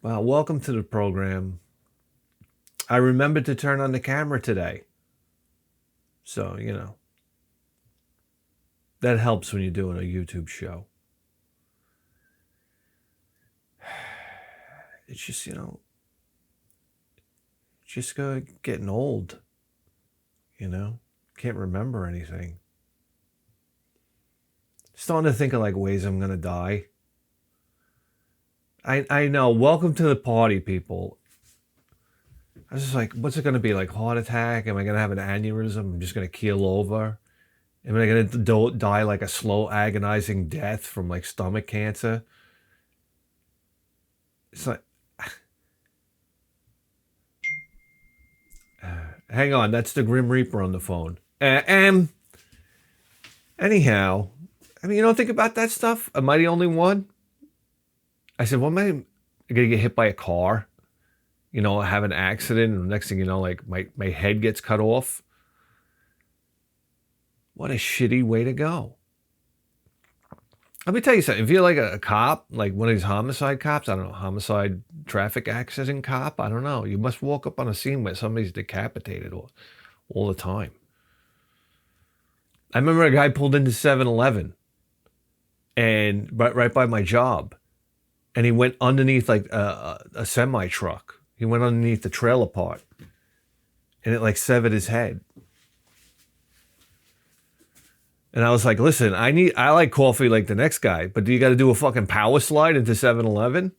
Well, welcome to the program. I remembered to turn on the camera today. So, that helps when you're doing a YouTube show. It's just, just getting old, Can't remember anything. Starting to think of like ways I'm going to die. I know. Welcome to the party, people. I was just like, what's it going to be? Like heart attack? Am I going to have an aneurysm? I'm just going to keel over? Am I going to die like a slow, agonizing death from like stomach cancer? It's like, hang on, that's the Grim Reaper on the phone. Anyhow, I mean, you don't think about that stuff? Am I the only one? I said, well, am I going to get hit by a car? Have an accident, and the next thing you know, like my head gets cut off. What a shitty way to go. Let me tell you something. If you're like a cop, like one of these homicide cops, I don't know, homicide traffic accident cop, I don't know. You must walk up on a scene where somebody's decapitated all the time. I remember a guy pulled into 7-Eleven and right by my job, and he went underneath like a semi truck. He went underneath the trailer part, and it like severed his head. And I was like, listen, I like coffee like the next guy, but do you got to do a fucking power slide into 7-Eleven?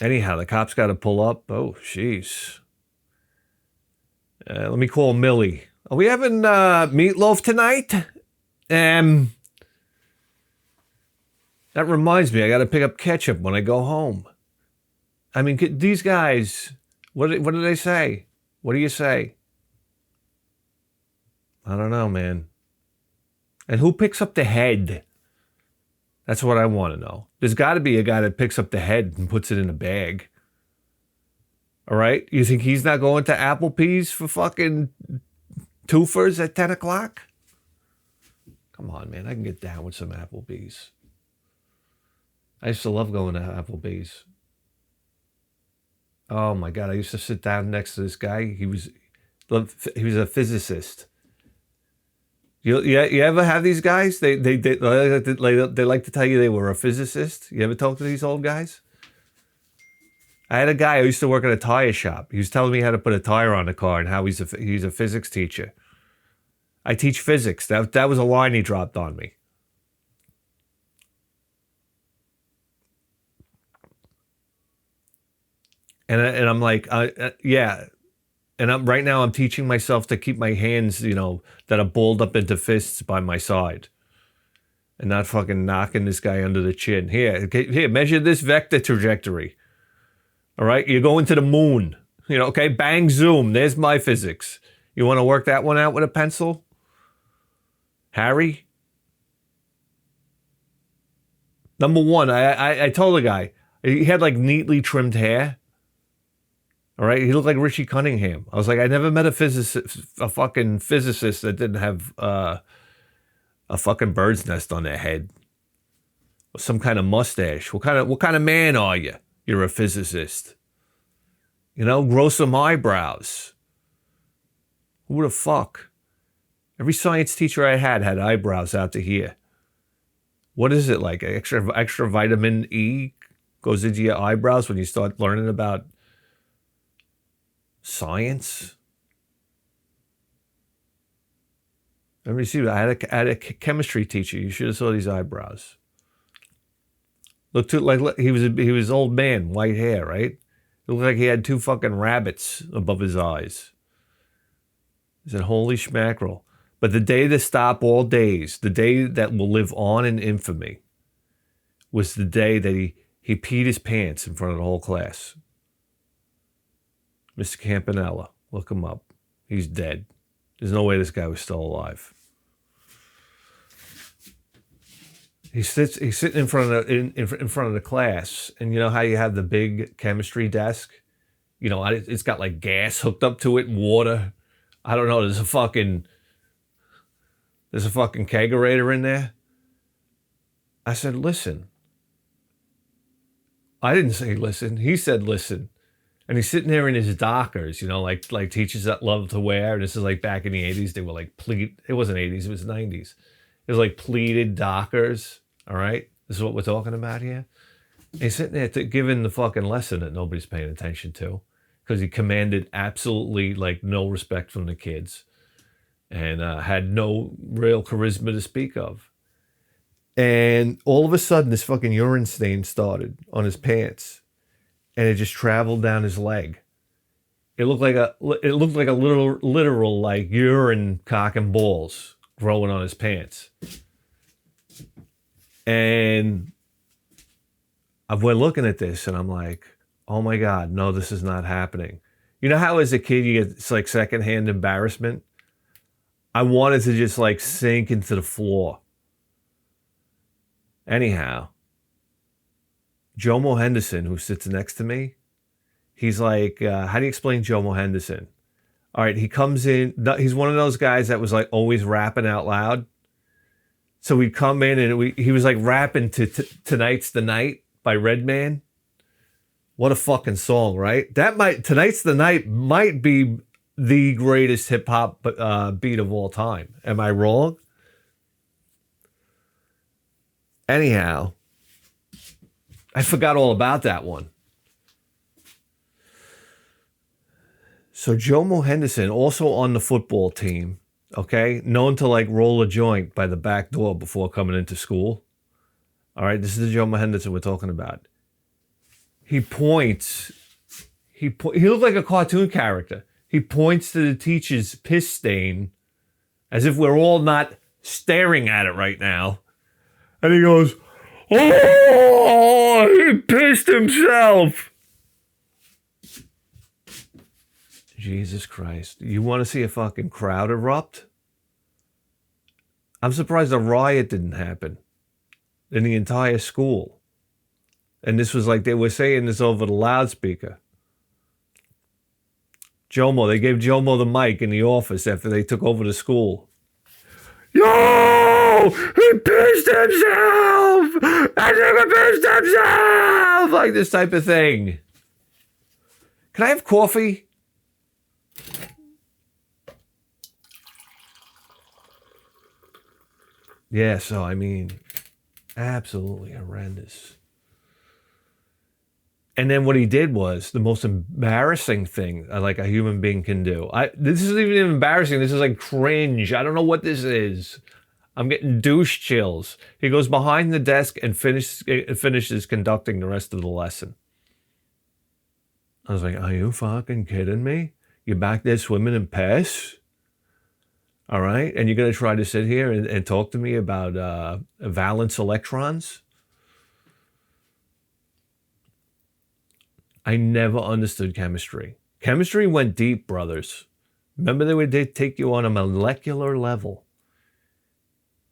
Anyhow, the cops got to pull up. Oh, jeez. Let me call Millie. Are we having meatloaf tonight? That reminds me, I got to pick up ketchup when I go home. I mean, these guys, what do they say? What do you say? I don't know, man. And who picks up the head? That's what I want to know. There's got to be a guy that picks up the head and puts it in a bag. All right? You think he's not going to Applebee's for fucking twofers at 10 o'clock? Come on, man. I can get down with some Applebee's. I used to love going to Applebee's. Oh, my God. I used to sit down next to this guy. He was a physicist. You ever have these guys? They like to tell you they were a physicist. You ever talk to these old guys? I had a guy who used to work at a tire shop. He was telling me how to put a tire on the car and how he's a physics teacher. I teach physics. That was a line he dropped on me. And I'm like, yeah. And right now I'm teaching myself to keep my hands, that are balled up into fists by my side. And not fucking knocking this guy under the chin. Here, measure this vector trajectory. All right? You're going to the moon. Okay? Bang, zoom. There's my physics. You want to work that one out with a pencil? Harry? Number one, I told the guy, he had like neatly trimmed hair. All right, he looked like Richie Cunningham. I was like, I never met a fucking physicist that didn't have a fucking bird's nest on their head, or some kind of mustache. What kind of man are you? You're a physicist. Grow some eyebrows. Who the fuck? Every science teacher I had eyebrows out to here. What is it like? Extra vitamin E goes into your eyebrows when you start learning about science? Let me see. I had a chemistry teacher. You should have saw these eyebrows. Looked like he was old man, white hair, right? It looked like he had two fucking rabbits above his eyes. I said, holy schmackerel. But the day to stop all days, the day that will live on in infamy, was the day that he peed his pants in front of the whole class. Mr. Campanella, look him up. He's dead. There's no way this guy was still alive. He's sitting in front of the class, and you know how you have the big chemistry desk? It's got like gas hooked up to it, water. I don't know. There's a fucking kegerator in there. I said, listen, I didn't say listen. He said listen. And he's sitting there in his Dockers, you know, like teachers that love to wear. This is like back in the 80s. They were like pleat. It wasn't 80s. It was 90s. It was like pleated Dockers. All right. This is what we're talking about here. He's sitting there giving the fucking lesson that nobody's paying attention to because he commanded absolutely like no respect from the kids and had no real charisma to speak of. And all of a sudden, this fucking urine stain started on his pants. And it just traveled down his leg. It looked like a literal like urine cock and balls growing on his pants. And we're looking at this and I'm like, oh my God, no, this is not happening. You know how as a kid you get it's like secondhand embarrassment? I wanted to just like sink into the floor. Anyhow, Jomo Henderson, who sits next to me, he's like, how do you explain Jomo Henderson? All right, he comes in. He's one of those guys that was like always rapping out loud. So we'd come in and he was like rapping to Tonight's the Night by Redman. What a fucking song, right? Tonight's the Night might be the greatest hip hop beat of all time. Am I wrong? Anyhow, I forgot all about that one. So Jomo Henderson, also on the football team, okay, known to like roll a joint by the back door before coming into school. All right, this is the Jomo Henderson we're talking about. He points. He looked like a cartoon character. He points to the teacher's piss stain as if we're all not staring at it right now. And he goes, oh, he pissed himself. Jesus Christ. You want to see a fucking crowd erupt? I'm surprised a riot didn't happen in the entire school. And this was like they were saying this over the loudspeaker. They gave Jomo the mic in the office after they took over the school. Yo! He pissed himself! I think he pissed himself! Like this type of thing. Can I have coffee? Yeah, so I mean, absolutely horrendous. And then what he did was the most embarrassing thing like a human being can do. This isn't even embarrassing. This is like cringe. I don't know what this is. I'm getting douche chills. He goes behind the desk and finishes conducting the rest of the lesson. I was like, are you fucking kidding me? You're back there swimming in piss? All right? And you're going to try to sit here and talk to me about valence electrons? I never understood chemistry. Chemistry went deep, brothers. Remember they would take you on a molecular level.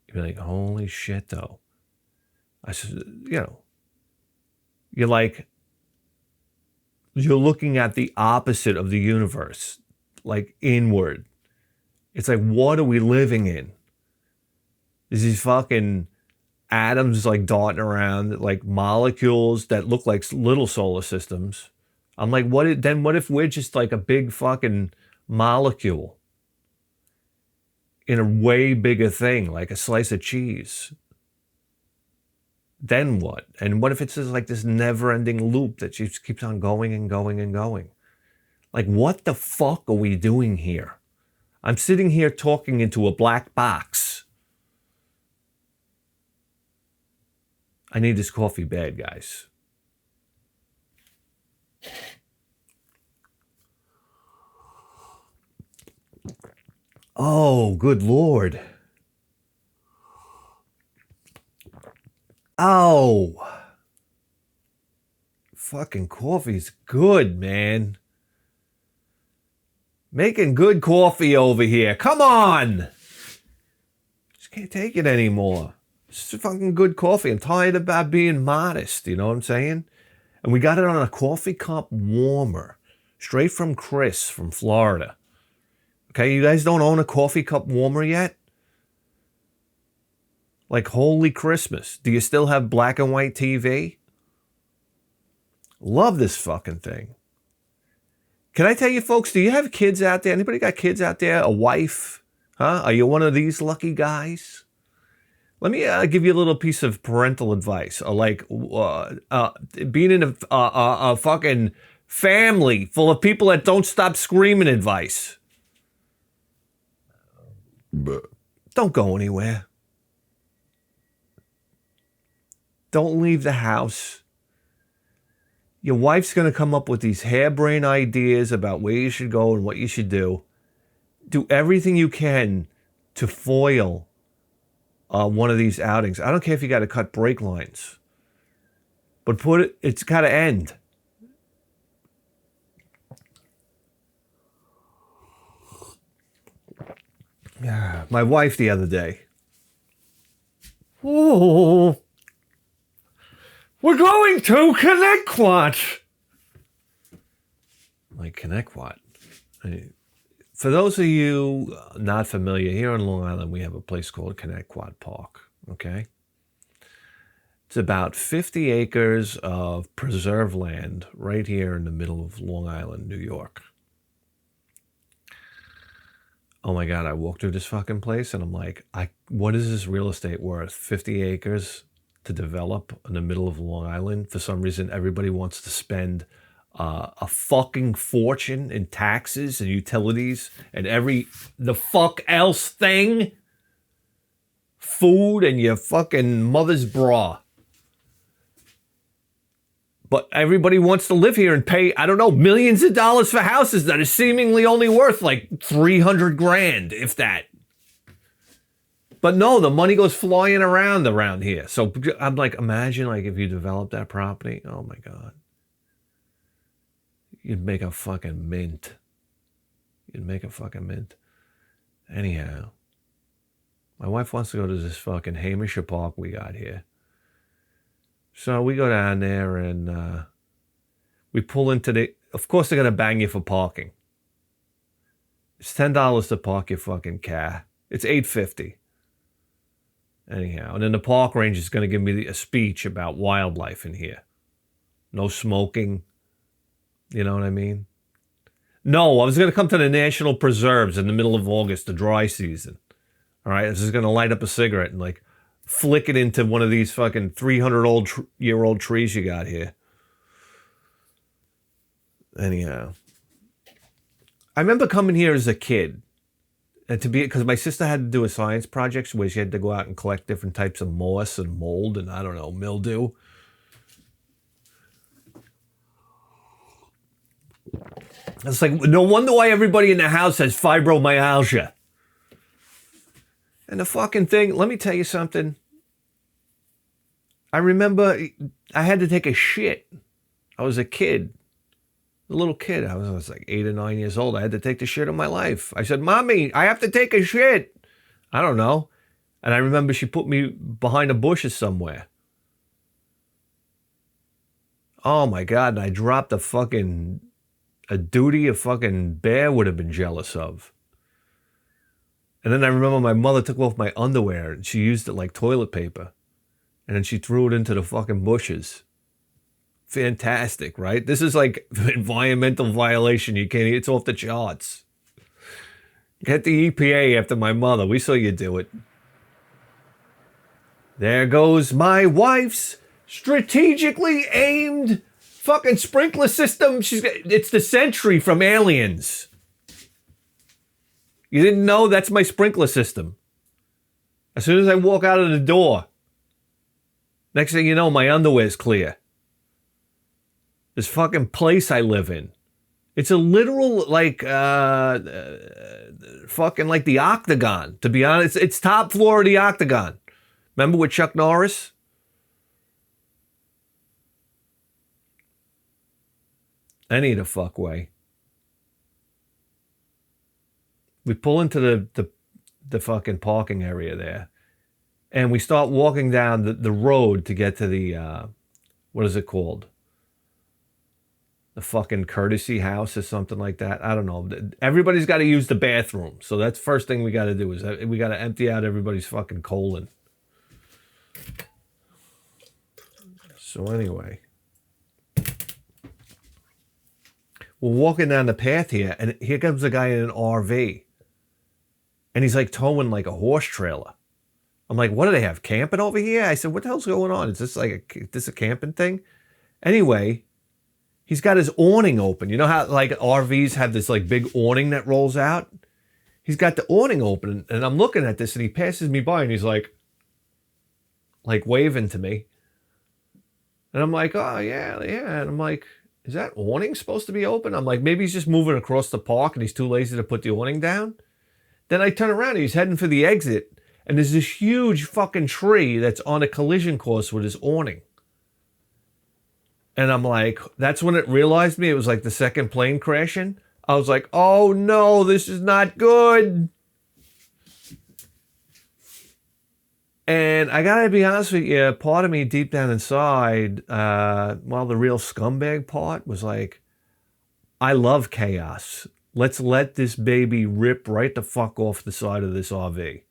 You'd be like, holy shit, though. I said, you know, you're looking at the opposite of the universe, like inward. It's like, what are we living in? There's these fucking atoms like darting around, like molecules that look like little solar systems. I'm like, what if we're just like a big fucking molecule in a way bigger thing, like a slice of cheese? Then what? And what if it's just like this never-ending loop that just keeps on going and going and going? Like, what the fuck are we doing here? I'm sitting here talking into a black box. I need this coffee bad, guys. Oh, good Lord. Oh. Fucking coffee's good, man. Making good coffee over here. Come on. Just can't take it anymore. It's fucking good coffee. I'm tired about being modest, you know what I'm saying? And we got it on a coffee cup warmer, straight from Chris from Florida. Okay, you guys don't own a coffee cup warmer yet? Like, holy Christmas. Do you still have black and white TV? Love this fucking thing. Can I tell you, folks, do you have kids out there? Anybody got kids out there? A wife? Huh? Are you one of these lucky guys? Let me give you a little piece of parental advice. Being in a fucking family full of people that don't stop screaming advice. Don't go anywhere. Don't leave the house. Your wife's going to come up with these harebrained ideas about where you should go and what you should do. Do everything you can to foil one of these outings. I don't care if you got to cut brake lines, but it's got to end. My wife the other day. Oh, we're going to Connecticut. Like Connecticut. For those of you not familiar, here on Long Island, we have a place called Connecticut Park, okay? It's about 50 acres of preserve land right here in the middle of Long Island, New York. Oh my God, I walked through this fucking place and I'm like, what is this real estate worth? 50 acres to develop in the middle of Long Island? For some reason, everybody wants to spend a fucking fortune in taxes and utilities and the fuck else thing. Food and your fucking mother's bra. But everybody wants to live here and pay, I don't know, millions of dollars for houses that are seemingly only worth like $300,000, if that. But no, the money goes flying around here. So I'm like, imagine like if you developed that property. Oh my God. You'd make a fucking mint. Anyhow, my wife wants to go to this fucking Hamish Park we got here. So we go down there and we pull into of course they're going to bang you for parking. It's $10 to park your fucking car. It's $8.50. Anyhow, and then the park ranger is going to give me a speech about wildlife in here. No smoking. You know what I mean? No, I was going to come to the National Preserves in the middle of August, the dry season. All right, I was just going to light up a cigarette and like flick it into one of these fucking 300-year-old trees you got here. Anyhow, I remember coming here as a kid, and because my sister had to do a science project where she had to go out and collect different types of moss and mold and I don't know, mildew. It's like, no wonder why everybody in the house has fibromyalgia. And the fucking thing, let me tell you something. I remember I had to take a shit. I was a kid. A little kid. I was like 8 or 9 years old. I had to take the shit of my life. I said, Mommy, I have to take a shit. I don't know. And I remember she put me behind the bushes somewhere. Oh my God. And I dropped a duty a fucking bear would have been jealous of. And then I remember my mother took off my underwear and she used it like toilet paper. And then she threw it into the fucking bushes. Fantastic, right? This is like environmental violation. You can't, it's off the charts. Get the EPA after my mother. We saw you do it. There goes my wife's strategically aimed fucking sprinkler system. It's the Sentry from Aliens. You didn't know? That's my sprinkler system. As soon as I walk out of the door, next thing you know, my underwear's clear. This fucking place I live in. It's a literal, like, fucking like the Octagon, to be honest. It's top floor of the Octagon. Remember with Chuck Norris? Any the fuck way. We pull into the fucking parking area there. And we start walking down the road to get to the, what is it called? The fucking courtesy house or something like that. I don't know. Everybody's got to use the bathroom. So that's the first thing we got to do is we got to empty out everybody's fucking colon. So anyway. we're walking down the path here, and here comes a guy in an RV. And he's like towing like a horse trailer. I'm like, what do they have, camping over here? I said, what the hell's going on? Is this like a camping thing? Anyway, he's got his awning open. You know how like RVs have this like big awning that rolls out? He's got the awning open, and I'm looking at this, and he passes me by, and he's like waving to me. And I'm like, oh, yeah. And I'm like, is that awning supposed to be open? I'm like, maybe he's just moving across the park, and he's too lazy to put the awning down. Then I turn around, and he's heading for the exit, and there's this huge fucking tree that's on a collision course with his awning. And I'm like, that's when it realized me. It was like the second plane crashing. I was like, oh no, this is not good. And I gotta be honest with you, part of me deep down inside, the real scumbag part was like, I love chaos. Let's let this baby rip right the fuck off the side of this RV.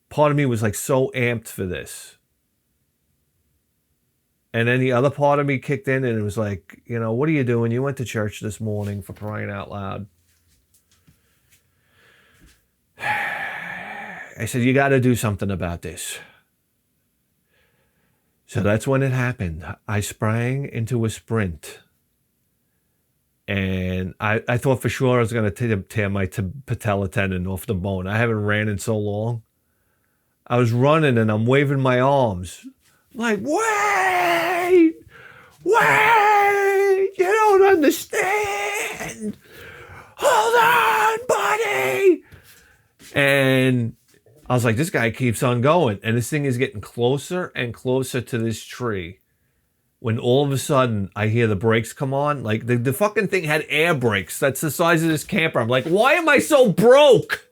Part of me was like so amped for this. And then the other part of me kicked in, and it was like, you know, what are you doing? You went to church this morning, for crying out loud. I said, you got to do something about this. So that's when it happened. I sprang into a sprint. And I thought for sure I was going to tear my patella tendon off the bone. I haven't ran in so long. I was running, and I'm waving my arms. Like, wait! You don't understand! Hold on, buddy! And I was like, this guy keeps on going. And this thing is getting closer and closer to this tree. When all of a sudden, I hear the brakes come on. Like, the fucking thing had air brakes. That's the size of this camper. I'm like, why am I so broke?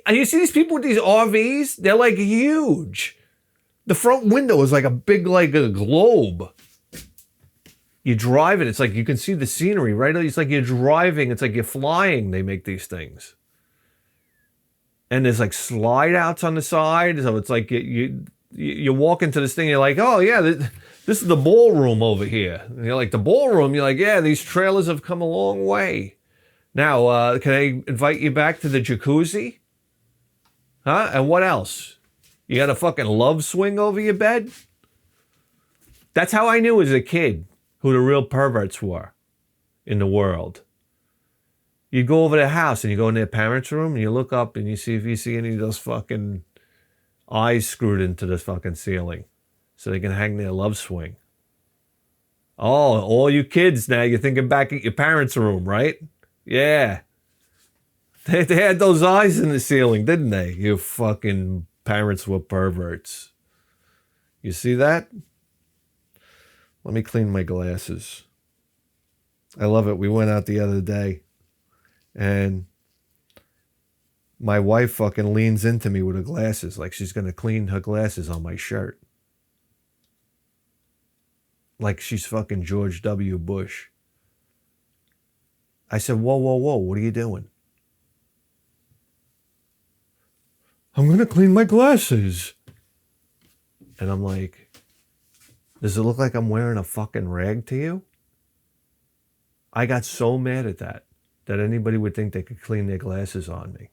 You see these people with these RVs? They're like huge. The front window is like a big, like a globe. You drive it. It's like you can see the scenery, right? It's like you're driving. It's like you're flying. They make these things. And there's like slide outs on the side. So it's like you walk into this thing. You're like, oh, yeah, this is the ballroom over here. And you're like, the ballroom? You're like, yeah, these trailers have come a long way. Now, can I invite you back to the jacuzzi? Huh? And what else? You got a fucking love swing over your bed? That's how I knew as a kid who the real perverts were in the world. You go over their house and you go in their parents' room and you look up and you see if you see any of those fucking eyes screwed into the fucking ceiling so they can hang their love swing. Oh, all you kids now, you're thinking back at your parents' room, right? Yeah. They had those eyes in the ceiling, didn't they? You fucking parents were perverts. You see that? Let me clean my glasses. I love it. We went out the other day and my wife fucking leans into me with her glasses like she's going to clean her glasses on my shirt. Like she's fucking George W. Bush. I said, whoa, what are you doing? I'm going to clean my glasses. And I'm like, does it look like I'm wearing a fucking rag to you? I got so mad at that anybody would think they could clean their glasses on me.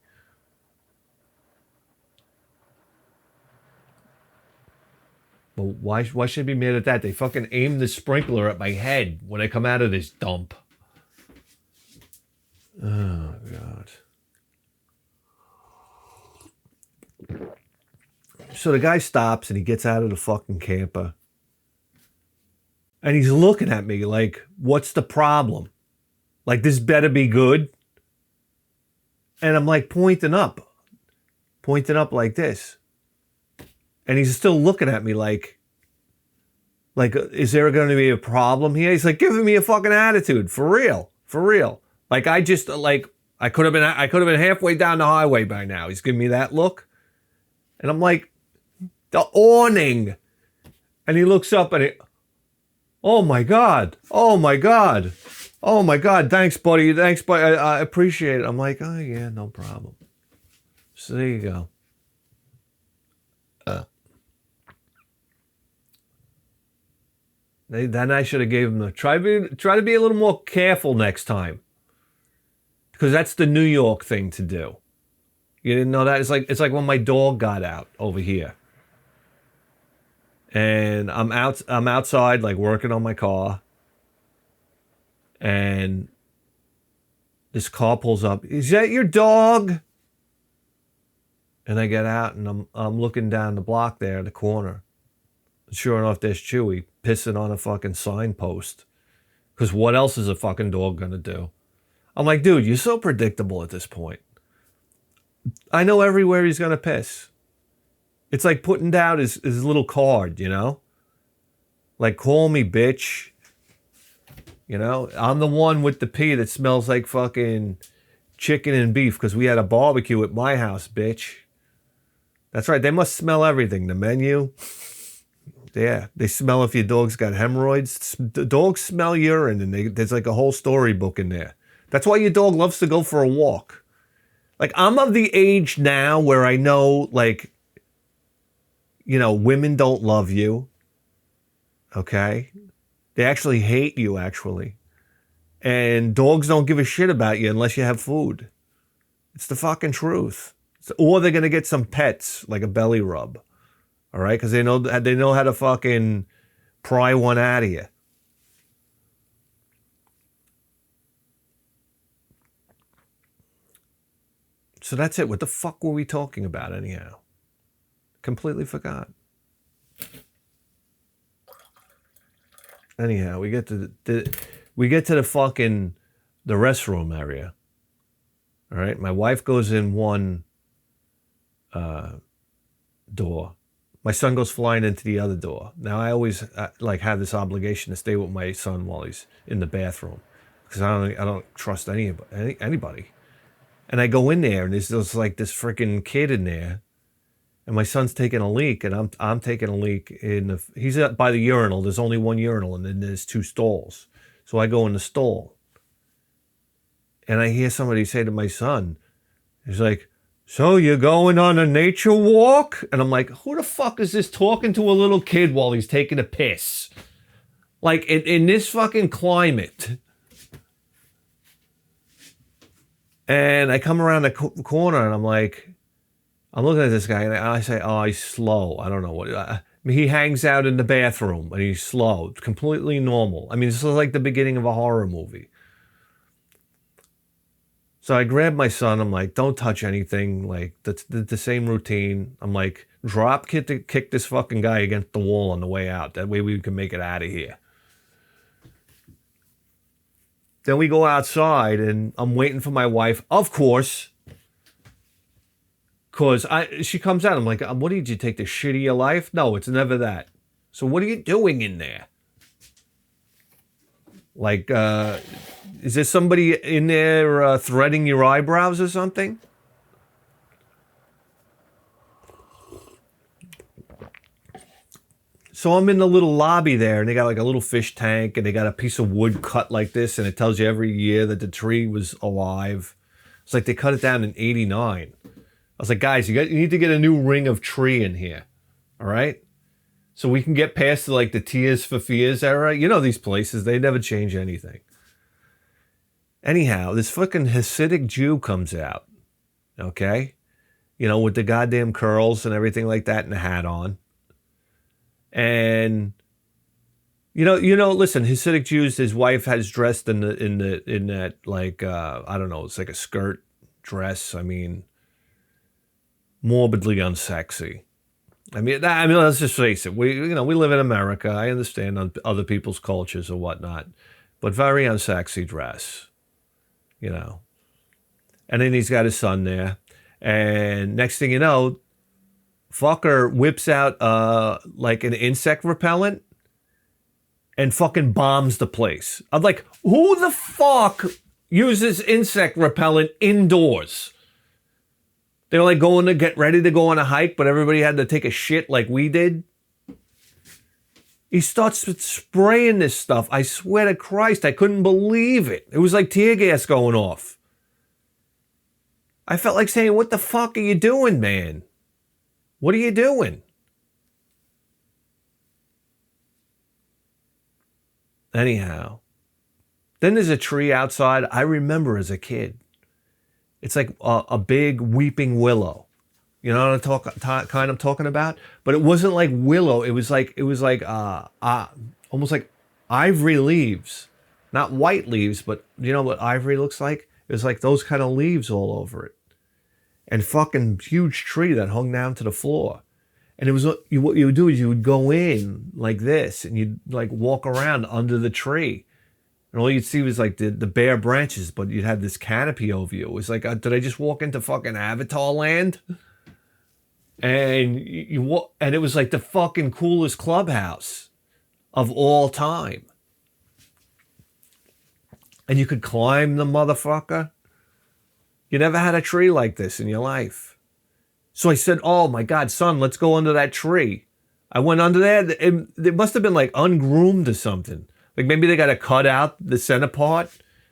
But why should I be mad at that? They fucking aim the sprinkler at my head when I come out of this dump. Oh, God. So the guy stops and he gets out of the fucking camper. And he's looking at me like, what's the problem? Like, this better be good. And I'm like pointing up like this. And he's still looking at me like, is there going to be a problem here? He's like giving me a fucking attitude. For real. Like I could have been halfway down the highway by now. He's giving me that look. And I'm like, the awning. And he looks up and oh my God. Thanks, buddy. I appreciate it. I'm like, oh yeah, no problem. So there you go. Then I should have gave him try to be a little more careful next time, because that's the New York thing to do. You didn't know that? It's like when my dog got out over here, and I'm outside like working on my car, and this car pulls up. Is that your dog? And I get out and I'm looking down the block there in the corner. Sure enough, there's Chewy pissing on a fucking signpost. Because what else is a fucking dog gonna do? I'm like, dude, you're so predictable at this point. I know everywhere he's gonna piss. It's like putting down his little card, you know? Like, call me, bitch. You know? I'm the one with the pee that smells like fucking chicken and beef because we had a barbecue at my house, bitch. That's right. They must smell everything. The menu. Yeah. They smell if your dog's got hemorrhoids. The dogs smell urine, and there's like a whole storybook in there. That's why your dog loves to go for a walk. Like, I'm of the age now where I know, like, you know, women don't love you. Okay? They actually hate you, actually. And dogs don't give a shit about you unless you have food. It's the fucking truth. Or they're going to get some pets, like a belly rub. All right? Because they know how to fucking pry one out of you. So that's it. What the fuck were we talking about anyhow? Completely forgot. Anyhow, we get to the fucking the restroom area. All right? My wife goes in one door. My son goes flying into the other door. Now I always like have this obligation to stay with my son while he's in the bathroom, because I don't trust anybody. And I go in there, and there's just like this freaking kid in there, and my son's taking a leak, and I'm taking a leak he's up by the urinal. There's only one urinal, and then there's two stalls. So I go in the stall, and I hear somebody say to my son, he's like, "So you're going on a nature walk?" And I'm like, who the fuck is this talking to a little kid while he's taking a piss? Like, in this fucking climate. And I come around the corner, and I'm looking at this guy, and I say, oh, he's slow. I don't know what. He hangs out in the bathroom, and he's slow. Completely normal. I mean, this is like the beginning of a horror movie. So I grab my son. I'm like, don't touch anything. Like, that's the same routine. I'm like, drop kick this fucking guy against the wall on the way out. That way we can make it out of here. Then we go outside, and I'm waiting for my wife, of course, because she comes out. I'm like, what did you take the shit of your life? No, it's never that. So what are you doing in there? Like, is there somebody in there threading your eyebrows or something? So I'm in the little lobby there, and they got like a little fish tank, and they got a piece of wood cut like this, and it tells you every year that the tree was alive. It's like they cut it down in '89. I was like, guys, you need to get a new ring of tree in here, all right? So we can get past like the Tears for Fears era. You know these places, they never change anything. Anyhow, this fucking Hasidic Jew comes out, okay? You know, with the goddamn curls and everything like that and the hat on. And you know, listen, Hasidic Jews, his wife has dressed in that like I don't know, it's like a skirt dress. I mean, morbidly unsexy. I mean, let's just face it. We live in America. I understand other people's cultures or whatnot, but very unsexy dress, you know. And then he's got his son there, and next thing you know, fucker whips out like an insect repellent and fucking bombs the place. I'm like, who the fuck uses insect repellent indoors? They were like going to get ready to go on a hike, but everybody had to take a shit like we did. He starts spraying this stuff. I swear to Christ, I couldn't believe it. It was like tear gas going off. I felt like saying, what the fuck are you doing, man? What are you doing? Anyhow, then there's a tree outside. I remember as a kid. It's like a big weeping willow. You know what I'm kind of talking about? But it wasn't like willow. It was like almost like ivory leaves, not white leaves, but you know what ivory looks like? It was like those kind of leaves all over it, and fucking huge tree that hung down to the floor. And it was what you would do is you would go in like this, and you'd like walk around under the tree. And all you'd see was like the bare branches, but you'd have this canopy over you. It was like, did I just walk into fucking Avatar land? And you walk, and it was like the fucking coolest clubhouse of all time. And you could climb the motherfucker. You never had a tree like this in your life. So I said, oh my God, son, let's go under that tree. I went under there. It must have been like ungroomed or something. Like maybe they got to cut out the center part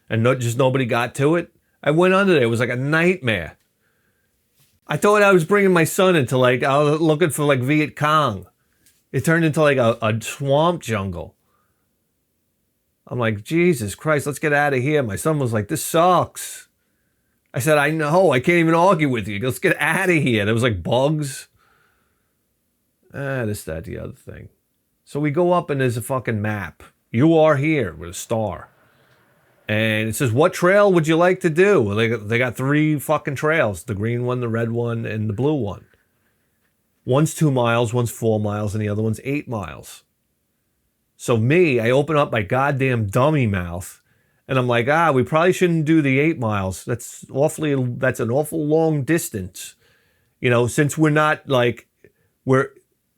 and just nobody got to it. I went under there. It was like a nightmare. I thought I was bringing my son into like, I was looking for like Viet Cong. It turned into like a swamp jungle. I'm like, Jesus Christ, let's get out of here. My son was like, this sucks. I said, I know. I can't even argue with you. Let's get out of here. There was like bugs. This, that, the other thing. So we go up and there's a fucking map. You are here with a star. And it says, what trail would you like to do? Well, they got 3 fucking trails. The green one, the red one, and the blue one. One's 2 miles, one's 4 miles, and the other one's 8 miles. So I open up my goddamn dummy mouth. And I'm like, we probably shouldn't do the 8 miles. That's an awful long distance. You know, since we're not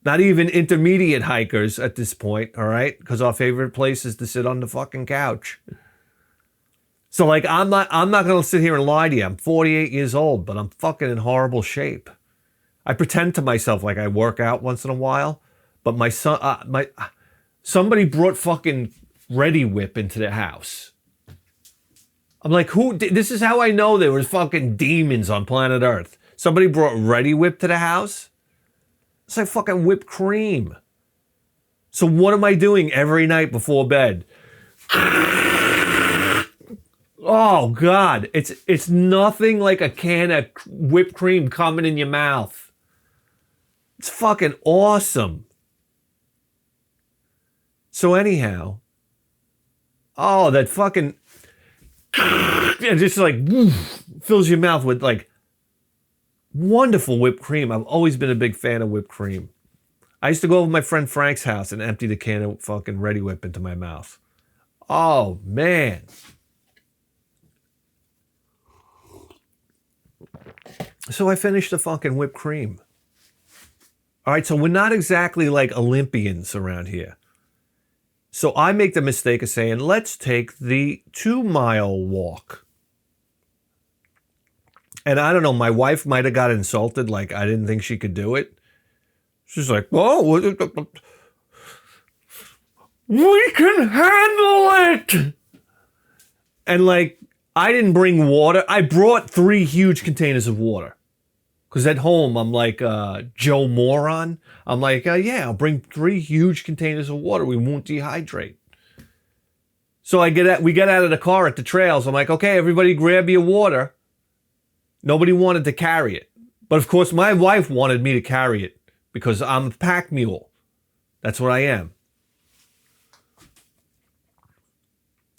even intermediate hikers at this point, all right? Because our favorite place is to sit on the fucking couch. So like, I'm not going to sit here and lie to you. I'm 48 years old, but I'm fucking in horrible shape. I pretend to myself like I work out once in a while, but my son, somebody brought fucking Ready Whip into the house. I'm like, this is how I know there was fucking demons on planet Earth. Somebody brought Ready Whip to the house. It's like fucking whipped cream. So what am I doing every night before bed? Oh God, it's nothing like a can of whipped cream coming in your mouth. It's fucking awesome. So anyhow, that fucking just like fills your mouth with like wonderful whipped cream. I've always been a big fan of whipped cream. I used to go over to my friend Frank's house and empty the can of fucking Ready Whip into my mouth. Oh man. So I finished the fucking whipped cream. All right, so we're not exactly like Olympians around here. So I make the mistake of saying, let's take the 2-mile walk. And I don't know, my wife might have got insulted, like I didn't think she could do it. She's like, oh, we can handle it. And like, I didn't bring water. I brought 3 huge containers of water. Because at home, I'm like Joe Moron. I'm like, yeah, I'll bring 3 huge containers of water. We won't dehydrate. So we get out of the car at the trails. I'm like, okay, everybody grab your water. Nobody wanted to carry it. But of course, my wife wanted me to carry it because I'm a pack mule. That's what I am.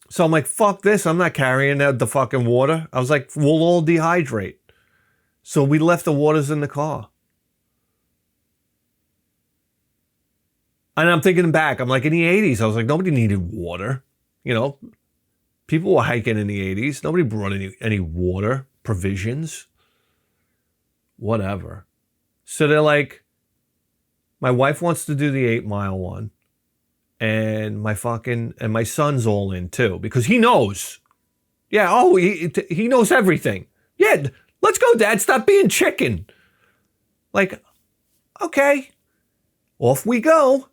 So I'm like, fuck this. I'm not carrying the fucking water. I was like, we'll all dehydrate. So we left the waters in the car. And I'm thinking back, I'm like, in the 80s, I was like, nobody needed water. You know, people were hiking in the 80s. Nobody brought any water, provisions, whatever. So they're like, my wife wants to do the 8-mile one. And my son's all in too, because he knows. Yeah, he knows everything. Yeah, let's go, Dad. Stop being chicken. Like, okay, off we go.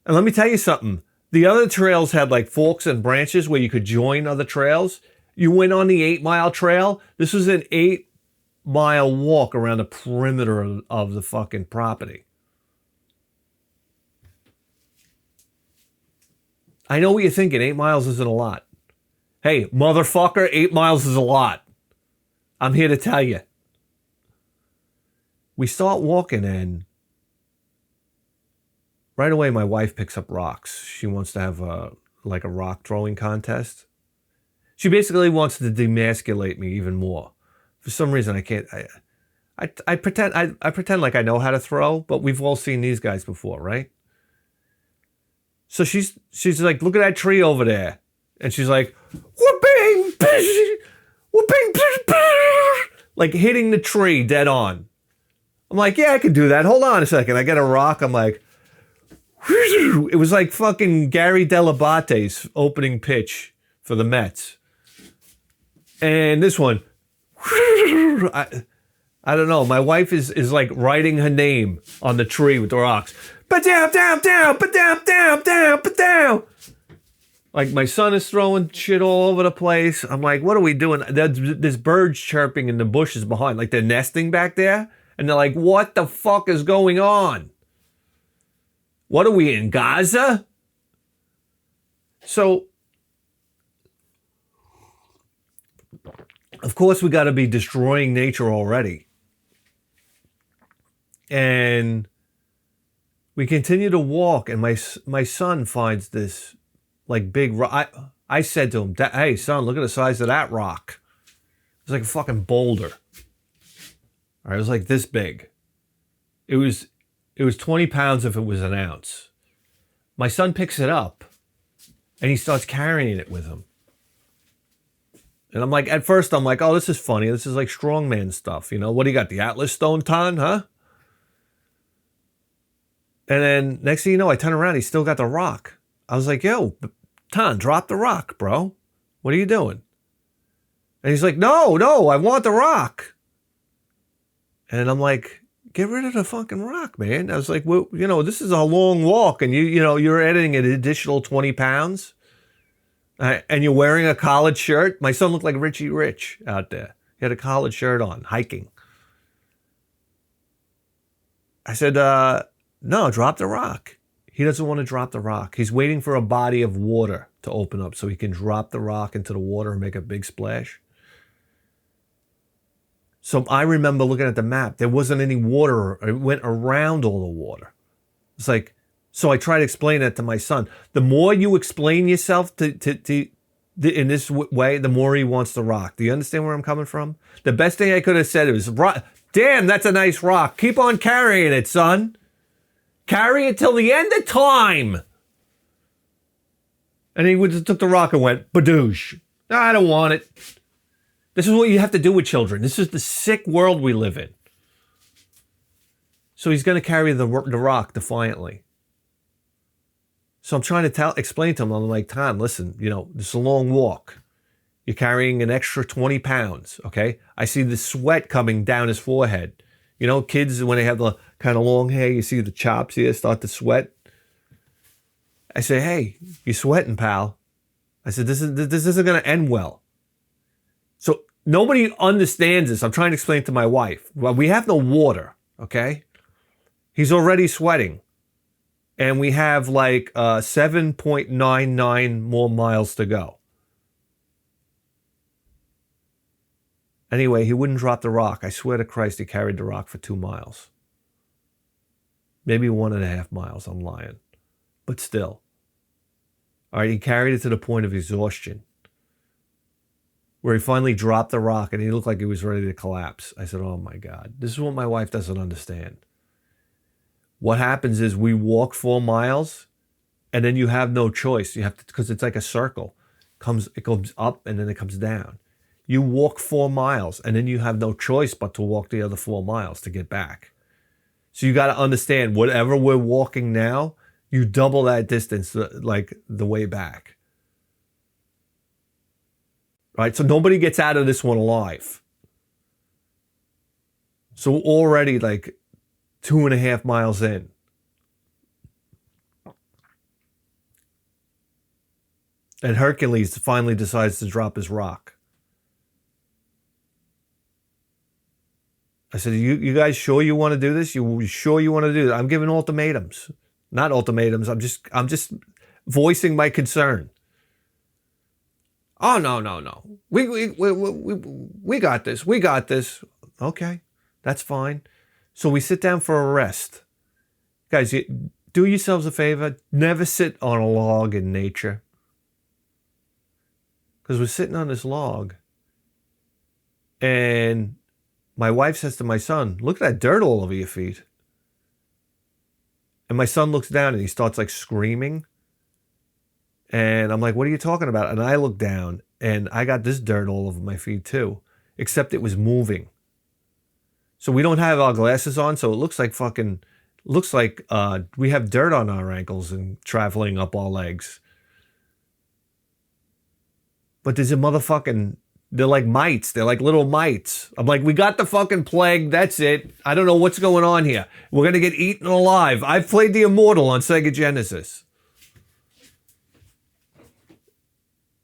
And let me tell you something. The other trails had like forks and branches where you could join other trails. You went on the 8-mile trail. This was an 8-mile walk around the perimeter of the fucking property. I know what you're thinking. 8 miles isn't a lot. Hey, motherfucker, 8 miles is a lot. I'm here to tell you. We start walking and right away my wife picks up rocks. She wants to have a rock throwing contest. She basically wants to demasculate me even more. For some reason I can't. I pretend like I know how to throw, but we've all seen these guys before, right? So she's like, look at that tree over there, and she's like, whooping, whooping, like hitting the tree dead on. I'm like, yeah, I can do that. Hold on a second. I get a rock. I'm like, it was like fucking Gary Delabate's opening pitch for the Mets. And this one, I don't know. My wife is like writing her name on the tree with the rocks. But down, down, down, but down, down, down, but down. Like my son is throwing shit all over the place. I'm like, what are we doing? There's birds chirping in the bushes behind. Like they're nesting back there. And they're like, what the fuck is going on? What are we in Gaza? So, of course, we got to be destroying nature already. And we continue to walk, and my son finds this like big rock. I said to him, hey, son, look at the size of that rock. It's like a fucking boulder. All right, it was like this big. It was 20 pounds if it was an ounce. My son picks it up, and he starts carrying it with him. And I'm like, at first, I'm like, oh, this is funny. This is like strongman stuff. You know, what do you got? The Atlas Stone Ton, huh? And then next thing you know, I turn around. He's still got the rock. I was like, yo, Ton, drop the rock, bro. What are you doing? And he's like, no, I want the rock. And I'm like, get rid of the fucking rock, man. I was like, well, you know, this is a long walk, and you're adding an additional 20 pounds. And you're wearing a collared shirt. My son looked like Richie Rich out there. He had a collared shirt on, hiking. I said, no, drop the rock. He doesn't want to drop the rock. He's waiting for a body of water to open up so he can drop the rock into the water and make a big splash. So I remember looking at the map. There wasn't any water. It went around all the water. It's like, so I try to explain that to my son. The more you explain yourself in this way, the more he wants the rock. Do you understand where I'm coming from? The best thing I could have said was, damn, that's a nice rock. Keep on carrying it, son. Carry it till the end of time. And he just took the rock and went, badoosh. I don't want it. This is what you have to do with children. This is the sick world we live in. So he's going to carry the rock defiantly. So I'm trying to explain to him, I'm like, Tom, listen, this is a long walk. You're carrying an extra 20 pounds, okay? I see the sweat coming down his forehead. You know, kids, when they have the kind of long hair, you see the chops here start to sweat. I say, hey, you're sweating, pal. I said, this isn't going to end well. So nobody understands this. I'm trying to explain to my wife. Well, we have no water, okay? He's already sweating. And we have like 7.99 more miles to go. Anyway, he wouldn't drop the rock. I swear to Christ, he carried the rock for 2 miles. Maybe 1.5 miles, I'm lying. But still. All right, he carried it to the point of exhaustion, where he finally dropped the rock and he looked like he was ready to collapse. I said, oh my God, this is what my wife doesn't understand. What happens is we walk 4 miles and then you have no choice. You have to, because it's like a circle. It goes up and then it comes down. You walk 4 miles and then you have no choice but to walk the other 4 miles to get back. So you got to understand, whatever we're walking now, you double that distance like the way back. Right? So nobody gets out of this one alive. So already like 2.5 miles in. And Hercules finally decides to drop his rock. I said, you guys sure you want to do this? You sure you want to do that? I'm giving ultimatums. Not ultimatums. I'm just voicing my concern. Oh, no. We got this. We got this. Okay, that's fine. So we sit down for a rest. Guys, do yourselves a favor. Never sit on a log in nature. Because we're sitting on this log. And my wife says to my son, look at that dirt all over your feet. And my son looks down and he starts like screaming. And I'm like, what are you talking about? And I look down and I got this dirt all over my feet too. Except it was moving. So we don't have our glasses on. So it looks like we have dirt on our ankles and traveling up our legs. But there's a motherfucking... They're like mites. They're like little mites. I'm like, we got the fucking plague. That's it. I don't know what's going on here. We're going to get eaten alive. I've played the Immortal on Sega Genesis.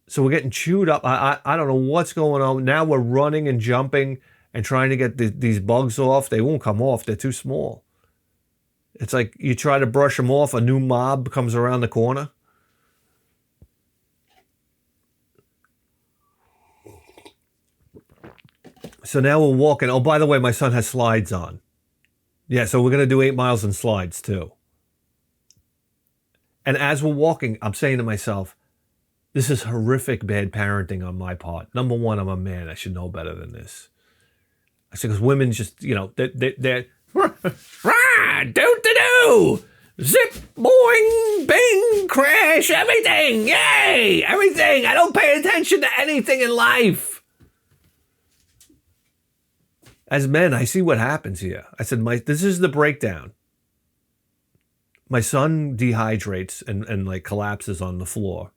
So we're getting chewed up. I don't know what's going on. Now we're running and jumping and trying to get these bugs off. They won't come off. They're too small. It's like you try to brush them off. A new mob comes around the corner. So now we're walking. Oh, by the way, my son has slides on. Yeah, so we're going to do 8 miles in slides too. And as we're walking, I'm saying to myself, this is horrific bad parenting on my part. Number one, I'm a man. I should know better than this. I said, because women just, they're do-do-do, zip, boing, bing, crash, everything, yay, everything. I don't pay attention to anything in life. As men, I see what happens here. I said, this is the breakdown. My son dehydrates and like collapses on the floor.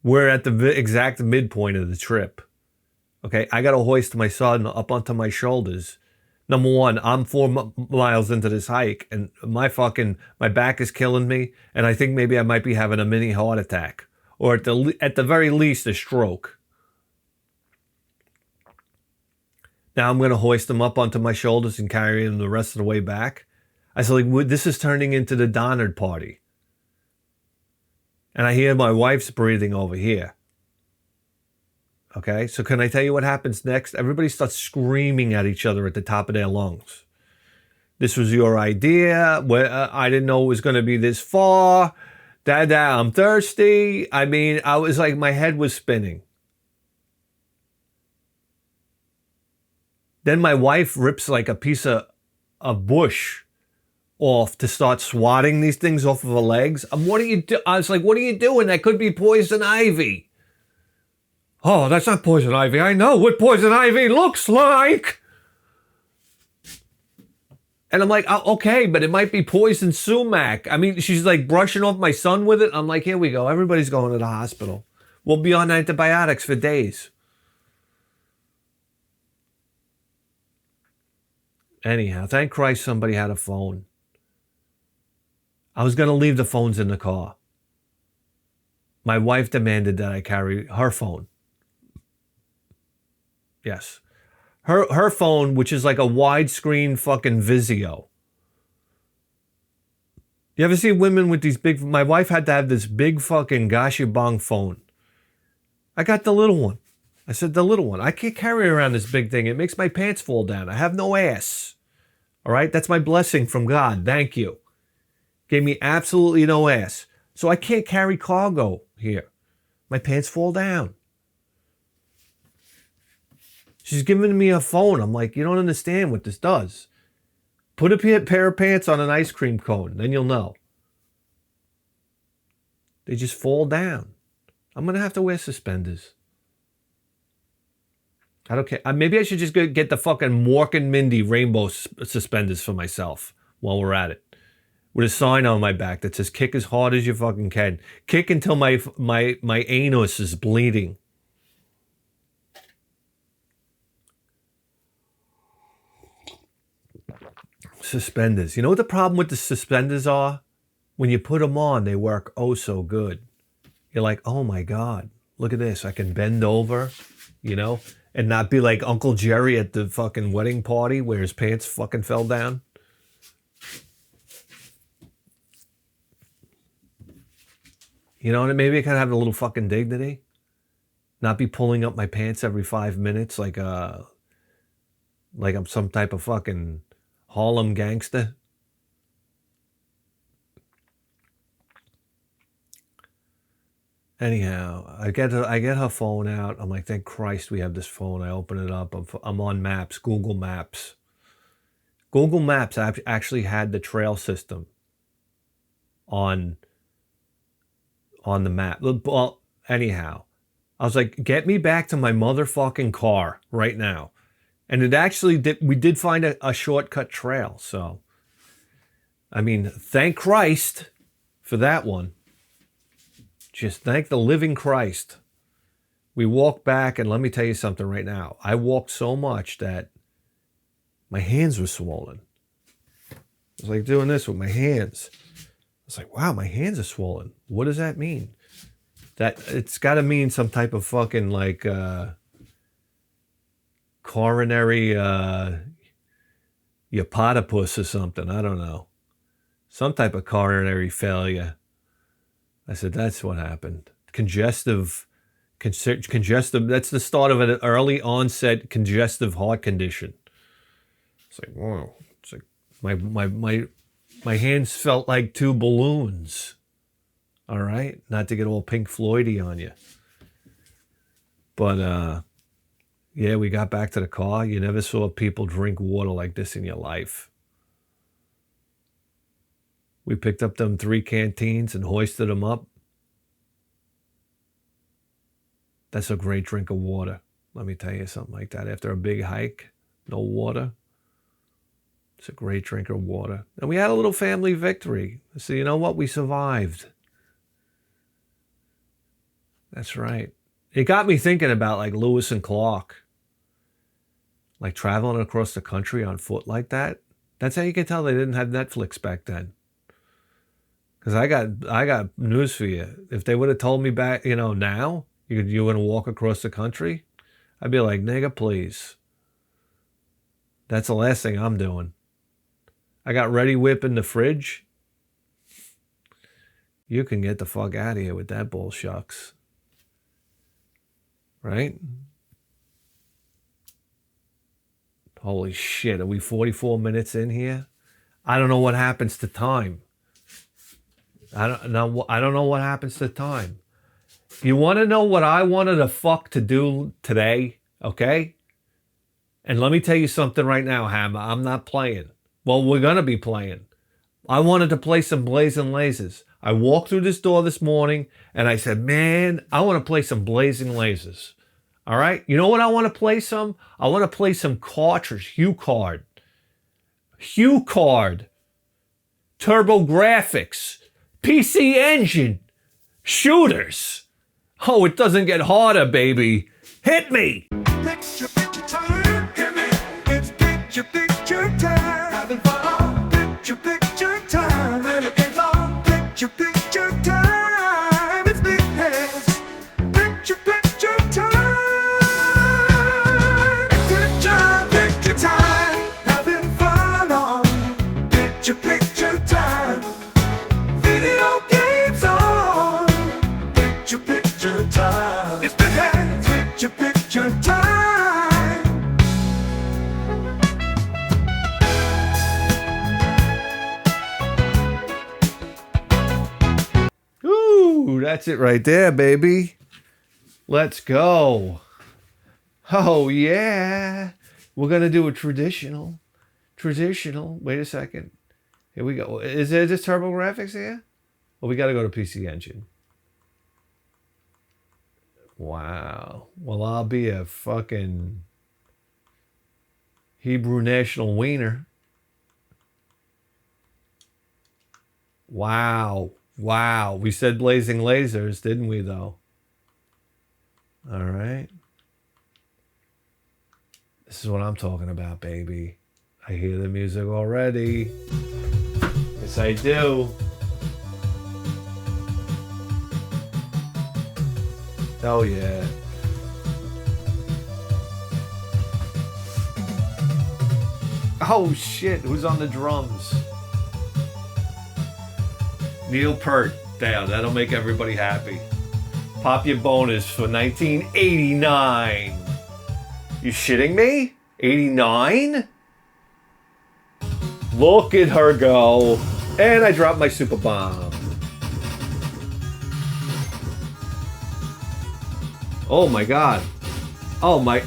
We're at the exact midpoint of the trip. Okay, I got to hoist my son up onto my shoulders. Number one, I'm 4 miles into this hike and my back is killing me. And I think maybe I might be having a mini heart attack or at the very least a stroke. Now I'm going to hoist him up onto my shoulders and carry him the rest of the way back. I said, like, this is turning into the Donner Party. And I hear my wife's breathing over here. Okay, so can I tell you what happens next? Everybody starts screaming at each other at the top of their lungs. This was your idea. I didn't know it was going to be this far. Dad, I'm thirsty. I mean, I was like, my head was spinning. Then my wife rips like a piece of bush off to start swatting these things off of her legs. What are you do? I was like, what are you doing? That could be poison ivy. Oh, that's not poison ivy. I know what poison ivy looks like. And I'm like, oh, okay, but it might be poison sumac. I mean, she's like brushing off my son with it. I'm like, here we go. Everybody's going to the hospital. We'll be on antibiotics for days. Anyhow, thank Christ somebody had a phone. I was going to leave the phones in the car. My wife demanded that I carry her phone. Yes. Her phone, which is like a widescreen fucking Vizio. You ever see women with these big... My wife had to have this big fucking Gashibong phone. I got the little one. I said, the little one. I can't carry around this big thing. It makes my pants fall down. I have no ass. All right? That's my blessing from God. Thank you. Gave me absolutely no ass. So I can't carry cargo here. My pants fall down. She's giving me a phone. I'm like, you don't understand what this does. Put a pair of pants on an ice cream cone. Then you'll know. They just fall down. I'm going to have to wear suspenders. I don't care. Maybe I should just go get the fucking Mork and Mindy rainbow suspenders for myself while we're at it. With a sign on my back that says, kick as hard as you fucking can. Kick until my anus is bleeding. Suspenders. You know what the problem with the suspenders are? When you put them on, they work oh so good. You're like, oh my God, look at this. I can bend over, and not be like Uncle Jerry at the fucking wedding party where his pants fucking fell down. You know, and maybe I could have a little fucking dignity. Not be pulling up my pants every 5 minutes like I'm some type of fucking Harlem gangster. Anyhow, I get her phone out. I'm like, thank Christ we have this phone. I open it up. I'm on Maps, Google Maps. Google Maps actually had the trail system on the map. Well, anyhow, I was like, get me back to my motherfucking car right now. And it actually we did find a shortcut trail. So, I mean, thank Christ for that one. Just thank the living Christ. We walked back, and let me tell you something right now. I walked so much that my hands were swollen. I was like doing this with my hands. I was like, wow, my hands are swollen. What does that mean? That it's got to mean some type of fucking like coronary hepatopus or something. I don't know. Some type of coronary failure. I said, that's what happened. Congestive, that's the start of an early onset congestive heart condition. It's like, whoa. It's like my hands felt like two balloons. All right? Not to get all Pink Floydy on you. But, yeah, we got back to the car. You never saw people drink water like this in your life. We picked up them 3 canteens and hoisted them up. That's a great drink of water. Let me tell you something like that. After a big hike, no water. It's a great drink of water. And we had a little family victory. So you know what? We survived. That's right. It got me thinking about like Lewis and Clark. Like traveling across the country on foot like that. That's how you can tell they didn't have Netflix back then. Because I got news for you. If they would have told me back, now, you're going to walk across the country, I'd be like, nigga, please. That's the last thing I'm doing. I got Ready Whip in the fridge. You can get the fuck out of here with that bull shucks. Right? Holy shit, are we 44 minutes in here? I don't know what happens to time. I don't know what happens to time. You want to know what I wanted the fuck to do today? Okay? And let me tell you something right now, Hammer. I'm not playing. Well, we're going to be playing. I wanted to play some Blazing Lasers. I walked through this door this morning and I said, man, I want to play some Blazing Lasers. All right? You know what I want to play some? I want to play some cartridge, HuCard. HuCard. TurboGrafx. PC Engine. Shooters. Oh, it doesn't get harder, baby. Hit me. Picture time, hit me. It's picture time. Having fun. Picture time. Let it get long. Picture time. It's big hands. Picture time. Picture time. Having fun on picture time. Video games on picture time. It's big hands. Picture time. Ooh, that's it right there, baby. Let's go. Oh, yeah. We're going to do a traditional. Wait a second. Here we go. Is there just TurboGrafx here? Well, we got to go to PC Engine. Wow. Well, I'll be a fucking Hebrew national wiener. Wow. We said Blazing Lasers, didn't we, though? All right. This is what I'm talking about, baby. I hear the music already. Yes, I do. Oh, yeah. Oh, shit. Who's on the drums? Neil Peart. Damn, that'll make everybody happy. Pop your bonus for 1989. You shitting me? 89? Look at her go. And I dropped my super bomb. Oh my god. Oh my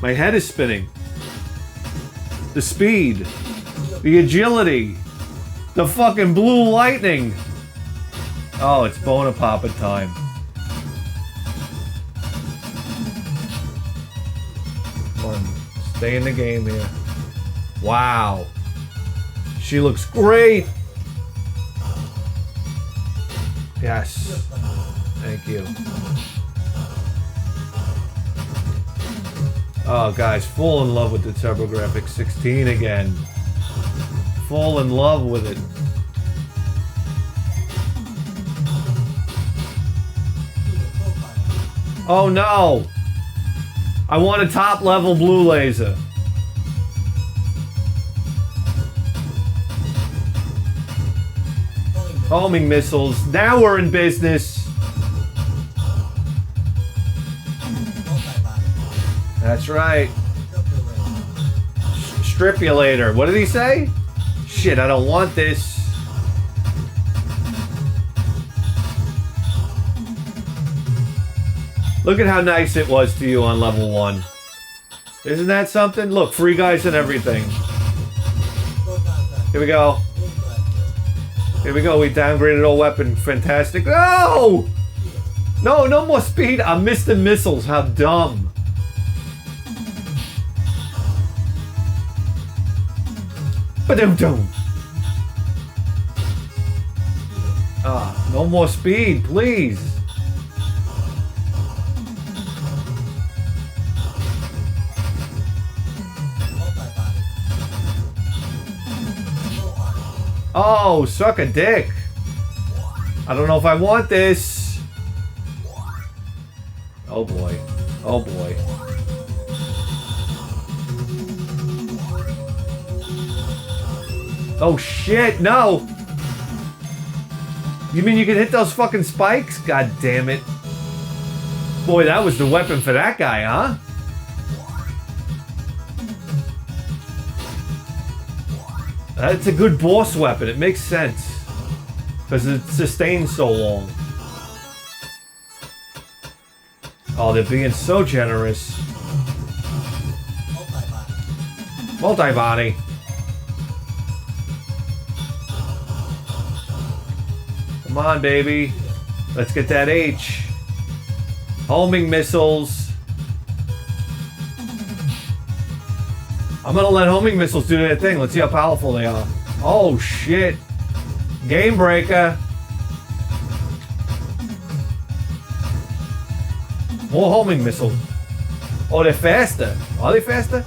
head is spinning. The speed. The agility. The fucking blue lightning. Oh, it's Bonapapa time. Come on, stay in the game here. Wow. She looks great. Yes. Thank you. Oh, guys, fall in love with the TurboGrafx-16 again. Fall in love with it. Oh no! I want a top level blue laser. Homing missiles. Now we're in business. That's right. Stripulator. What did he say? Shit, I don't want this. Look at how nice it was to you on level 1. Isn't that something? Look, free guys and everything. Here we go. Here we go. We downgraded our weapon. Fantastic. No! No, no more speed. I missed the missiles. How dumb. Ba-dum-dum. Ah, no more speed, please. Oh, suck a dick. I don't know if I want this. Oh boy. Oh boy. Oh shit, no! You mean you can hit those fucking spikes? God damn it. Boy, that was the weapon for that guy, huh? That's a good boss weapon. It makes sense. Because it sustains so long. Oh, they're being so generous. Multi-body. Come on, baby. Let's get that H. Homing missiles. I'm gonna let homing missiles do their thing. Let's see how powerful they are. Oh, shit. Game breaker. More homing missiles. Oh, they're faster. Are they faster?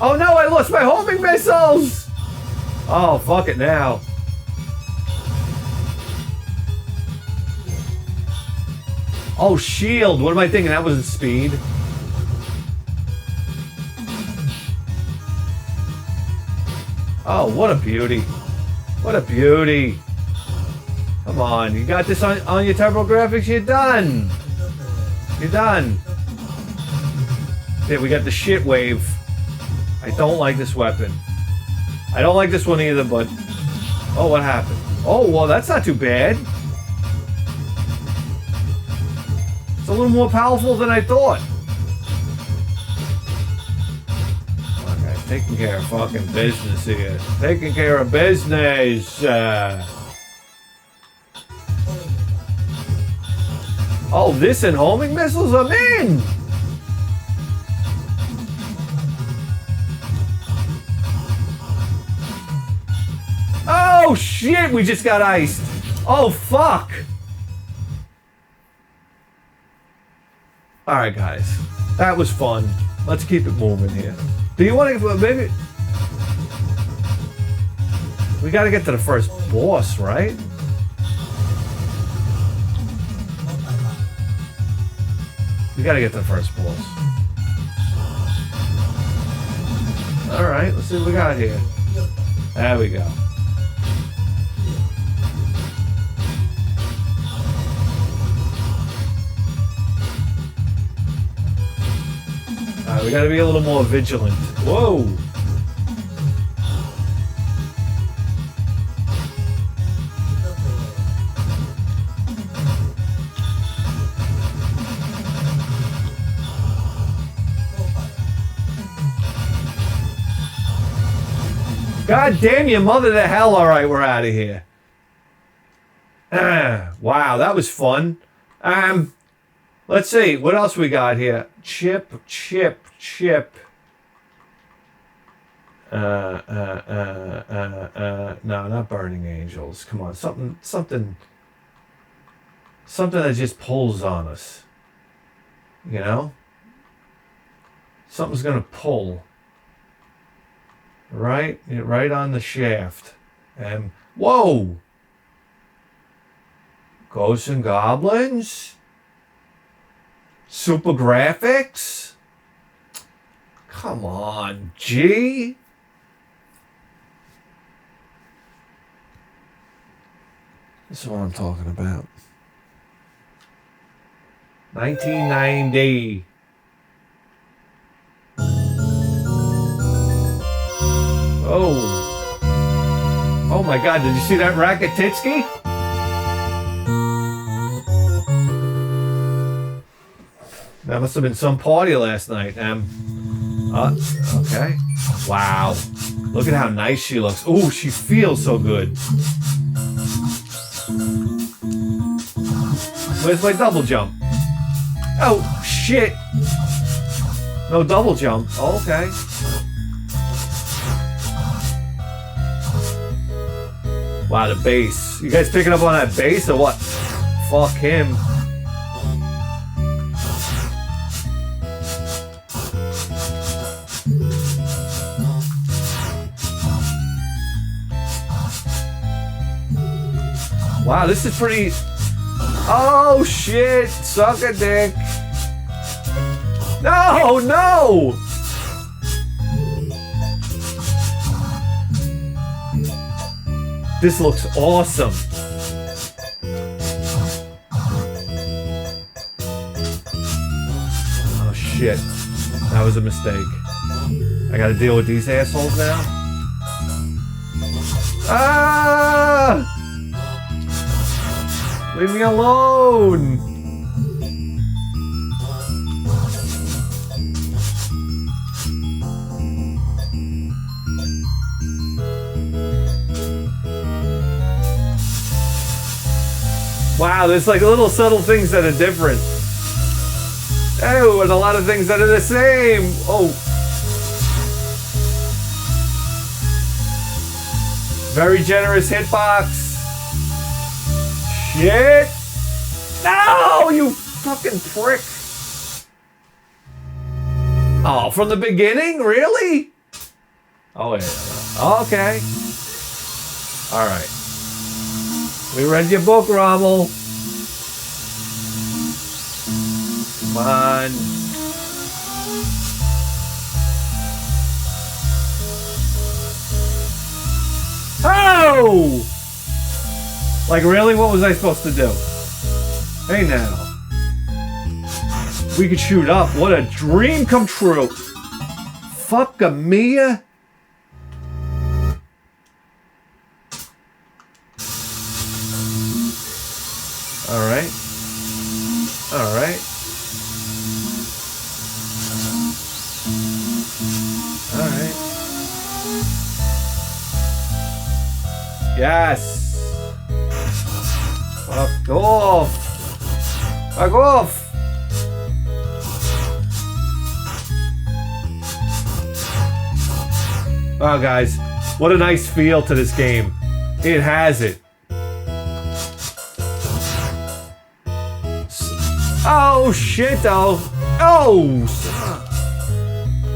Oh no, I lost my homing missiles! Oh, fuck it now. Oh, shield. What am I thinking? That wasn't speed. Oh, what a beauty. What a beauty. Come on, you got this on your TurboGrafx? You're done. You're done. Yeah, we got the shit wave. I don't like this weapon. I don't like this one either, but... Oh, what happened? Oh, well, that's not too bad. It's a little more powerful than I thought. Taking care of fucking business here. Taking care of business. Oh, this and homing missiles? I'm in! Oh, shit! We just got iced. Oh, fuck! Alright, guys. That was fun. Let's keep it moving here. Do you want to, maybe... We gotta get to the first boss, right? We gotta get to the first boss. Alright, let's see what we got here. There we go. We gotta be a little more vigilant. Whoa! God damn you, mother to hell. All right, we're out of here. Wow, that was fun. Let's see. What else we got here? Chip. No, not Burning Angels. Come on, something that just pulls on us. You know? Something's gonna pull. Right on the shaft. And whoa! Ghosts and Goblins? TurboGrafx? Come on, G. This is what I'm talking about. 1990. Oh my God, did you see that Rakatitsky? That must have been some party last night. Okay. Wow. Look at how nice she looks. Ooh, she feels so good. Where's my double jump? Oh, shit. No double jump. Okay. Wow, the bass. You guys picking up on that bass or what? Fuck him. Wow, this is pretty... Oh, shit. Suck a dick. No, no! This looks awesome. Oh, shit. That was a mistake. I gotta deal with these assholes now? Ah! Leave me alone! Wow, there's like little subtle things that are different. Oh, and a lot of things that are the same. Oh. Very generous hitbox. Shit! No, you fucking prick! Oh, from the beginning? Really? Oh, yeah. Okay. All right. We read your book, Rommel. Come on. Oh! Like, really? What was I supposed to do? Hey, now. We could shoot up. What a dream come true. Fuck-a-mia. Alright. Alright. Alright. Yes. Fuck off! Fuck off! Wow, guys, what a nice feel to this game. It has it. Oh shit! Oh!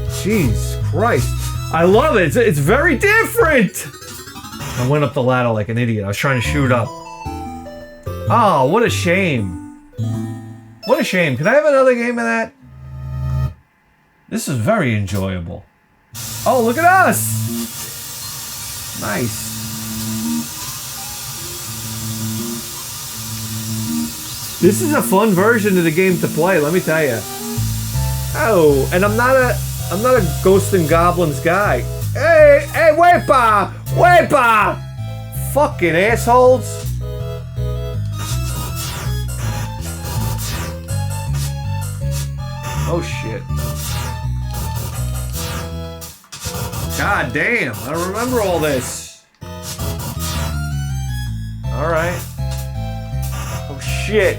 Jeez Christ! I love it. It's very different. I went up the ladder like an idiot. I was trying to shoot up. Oh, what a shame. What a shame. Can I have another game of that? This is very enjoyable. Oh, look at us! Nice. This is a fun version of the game to play, let me tell you. Oh, and I'm not a Ghost and Goblins guy. Hey, wepa! Fucking assholes. Oh shit. God damn, I don't remember all this. Alright. Oh shit.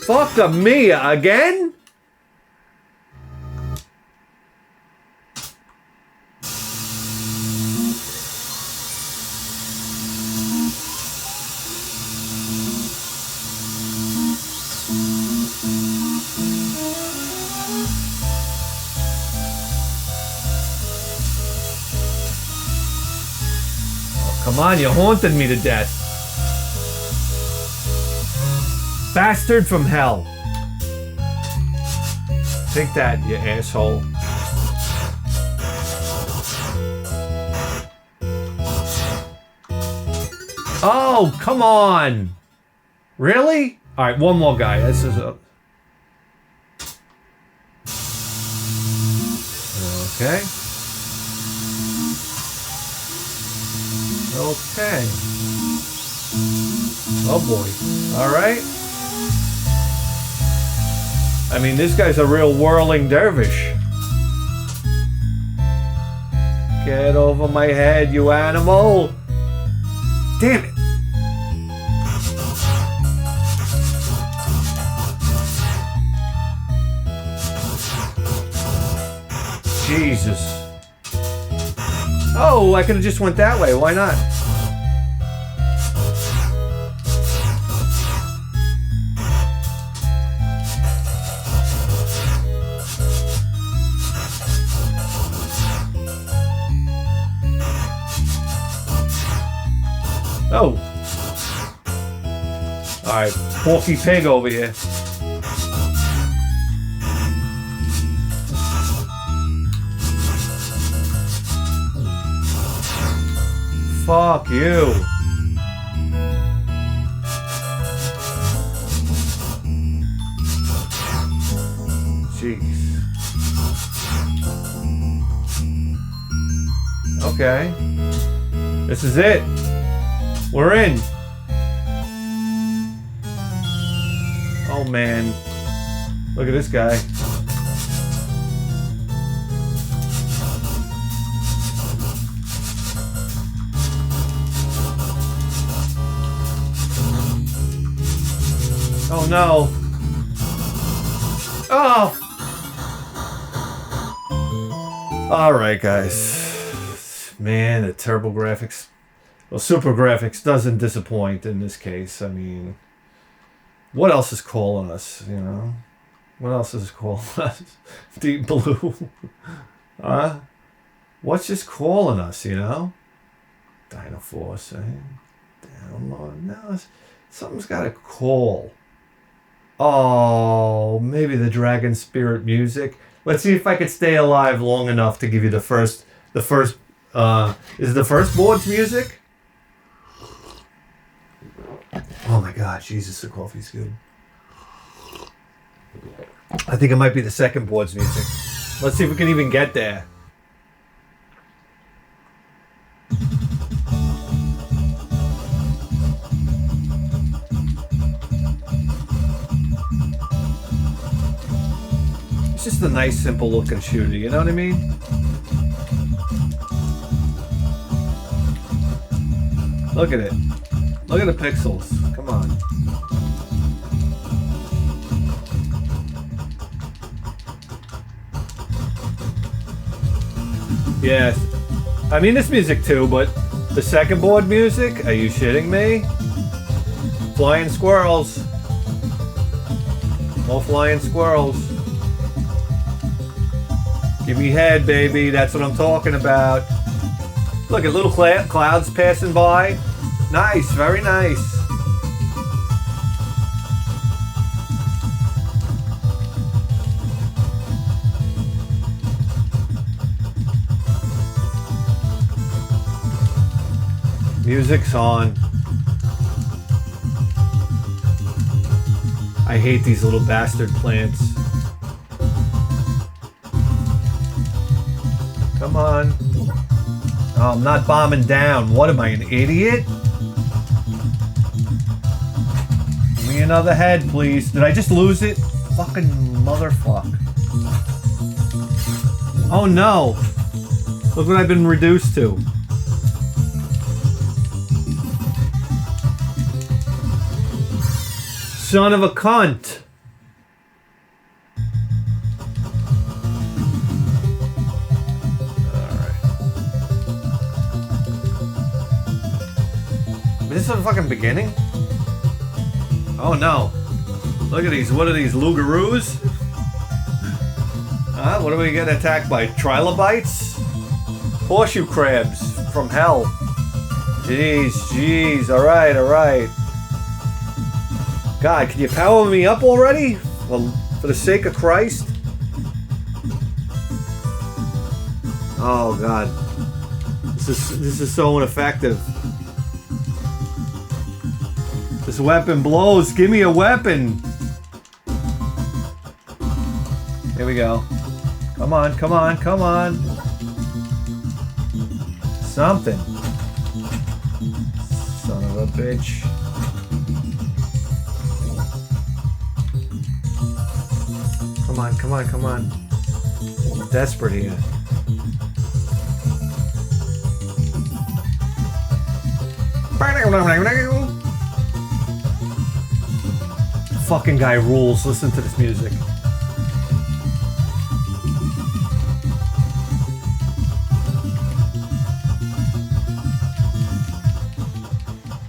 Fuck a Mia again? Oh, come on, you haunted me to death. Bastard from hell. Take that, you asshole. Oh, come on. Really? All right, one more guy. This is a... Okay. Okay. Oh boy. All right. I mean, this guy's a real whirling dervish. Get over my head, you animal. Damn it. Jesus. Oh, I could have just went that way. Why not? Oh. Alright, Porky Pig over here. Fuck you. Jeez. Okay. This is it. We're in. Oh man. Look at this guy. Oh no. Oh. All right, guys. Man, the TurboGrafx. Well, SuperGrafx doesn't disappoint in this case. I mean, what else is calling us, you know? What else is calling us? Deep Blue? Huh? What's just calling us, you know? Dynaforce, download. No, something's got to call. Oh, maybe the Dragon Spirit music. Let's see if I could stay alive long enough to give you the first, is the first board's music? Oh my God, Jesus, the coffee's good. I think it might be the second board's music. Let's see if we can even get there. It's just a nice, simple looking shooter, you know what I mean? Look at it. Look at the pixels. Come on. Yes. I mean, this music too, but the second board music? Are you shitting me? Flying squirrels. More flying squirrels. Give me head, baby. That's what I'm talking about. Look at little clouds passing by. Nice, very nice. Music's on. I hate these little bastard plants. Come on. Oh, I'm not bombing down. What am I, an idiot? Give me another head, please. Did I just lose it? Fucking motherfuck. Oh no. Look what I've been reduced to. Son of a cunt. Is this the fucking beginning? Oh no. Look at these. What are these? Lugaroos? What are we getting attacked by? Trilobites? Horseshoe crabs from hell. Jeez. Alright. God, can you power me up already? Well, for the sake of Christ? Oh god. This is so ineffective. This weapon blows. Give me a weapon. Here we go. Come on. Something. Son of a bitch. Come on. I'm desperate here. Fucking guy rules. Listen to this music.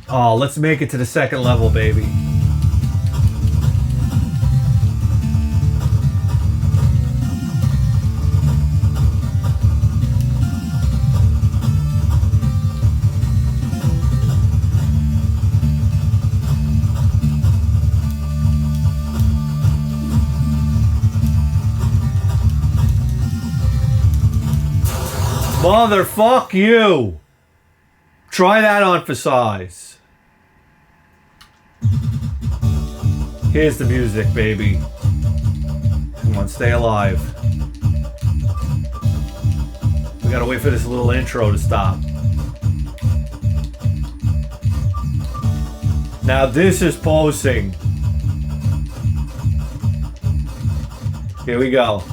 Oh, let's make it to the second level, baby. Motherfuck you! Try that on for size. Here's the music, baby. Come on, stay alive. We gotta wait for this little intro to stop. Now this is posing. Here we go.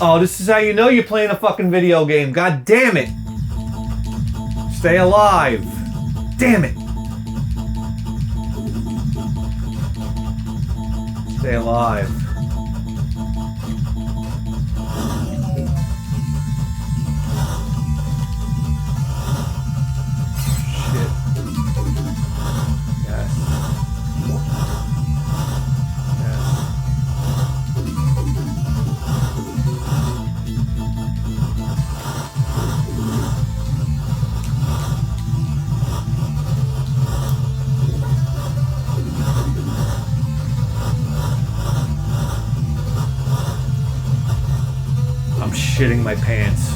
Oh, this is how you know you're playing a fucking video game. God damn it. Stay alive. Damn it. Stay alive. Shit. Yes. I'm shitting my pants.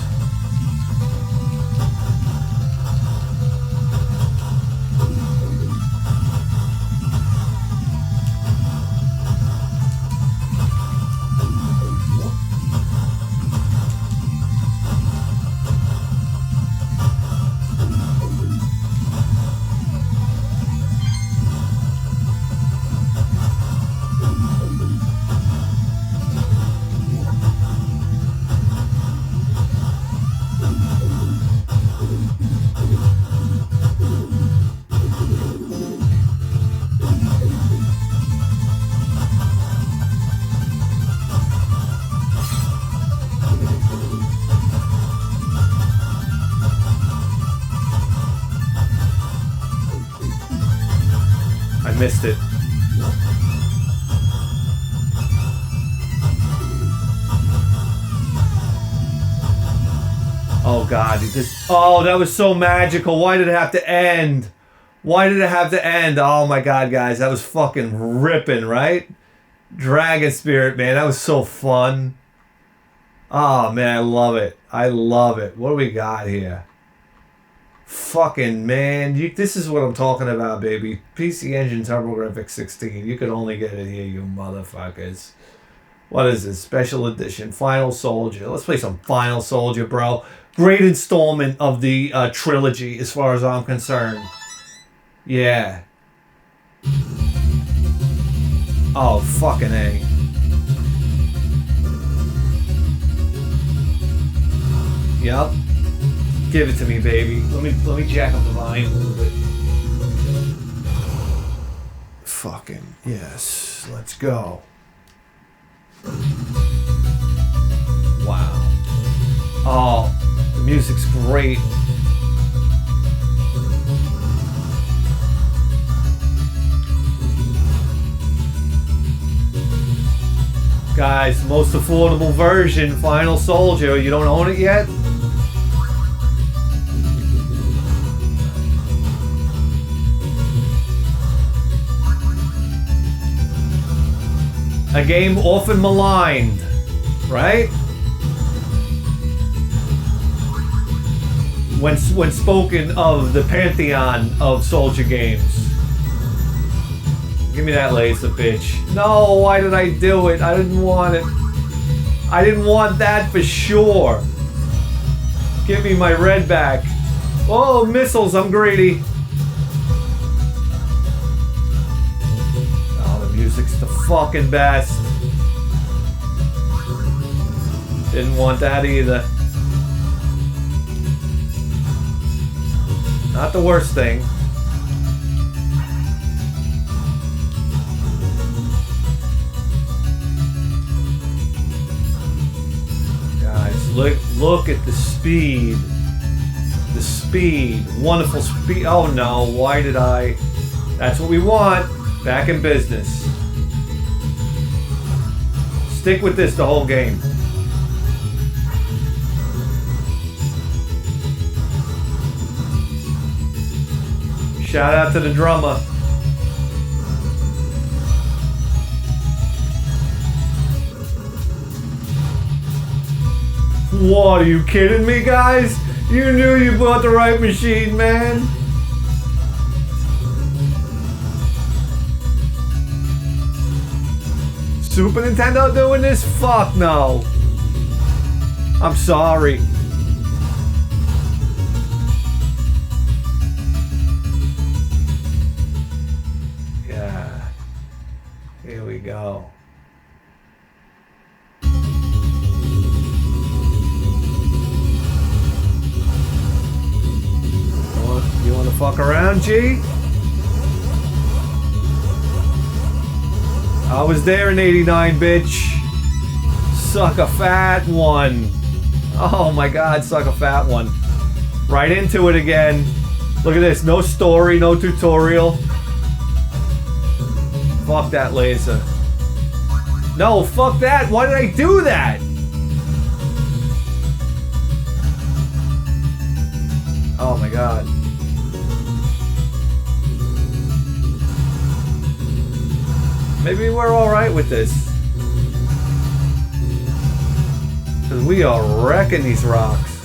I missed it. Oh god, oh, that was so magical. Why did it have to end? Why did it have to end? Oh my god, guys, that was fucking ripping, right? Dragon Spirit, man, that was so fun. Oh man, I love it. I love it. What do we got here? Fucking man, this is what I'm talking about, baby. PC Engine TurboGrafx-16. You could only get it here, you motherfuckers. What is this? Special edition. Final Soldier. Let's play some Final Soldier, bro. Great installment of the trilogy, as far as I'm concerned. Yeah. Oh, fucking A. Yup. Give it to me, baby. Let me jack up the volume a little bit. Fucking yes. Let's go. Wow. Oh, the music's great. Guys, most affordable version, Final Soldier. You don't own it yet? A game often maligned, right? When spoken of the pantheon of soldier games. Give me that laser, bitch. No, why did I do it? I didn't want it. I didn't want that for sure. Give me my red back. Oh, missiles, I'm greedy. Oh, the music's the fucking best. Didn't want that either. Not the worst thing. Look at the speed. The speed. Wonderful speed. Oh no, why did I? That's what we want. Back in business. Stick with this the whole game. Shout out to the drummer. What, are you kidding me, guys? You knew you bought the right machine, man. Super Nintendo doing this? Fuck no. I'm sorry. Yeah. Here we go. You wanna fuck around, G? I was there in '89, bitch. Suck a fat one. Oh my god, suck a fat one. Right into it again. Look at this, no story, no tutorial. Fuck that laser. No, fuck that, why did I do that? Oh my god. Maybe we're alright with this. Because we are wrecking these rocks.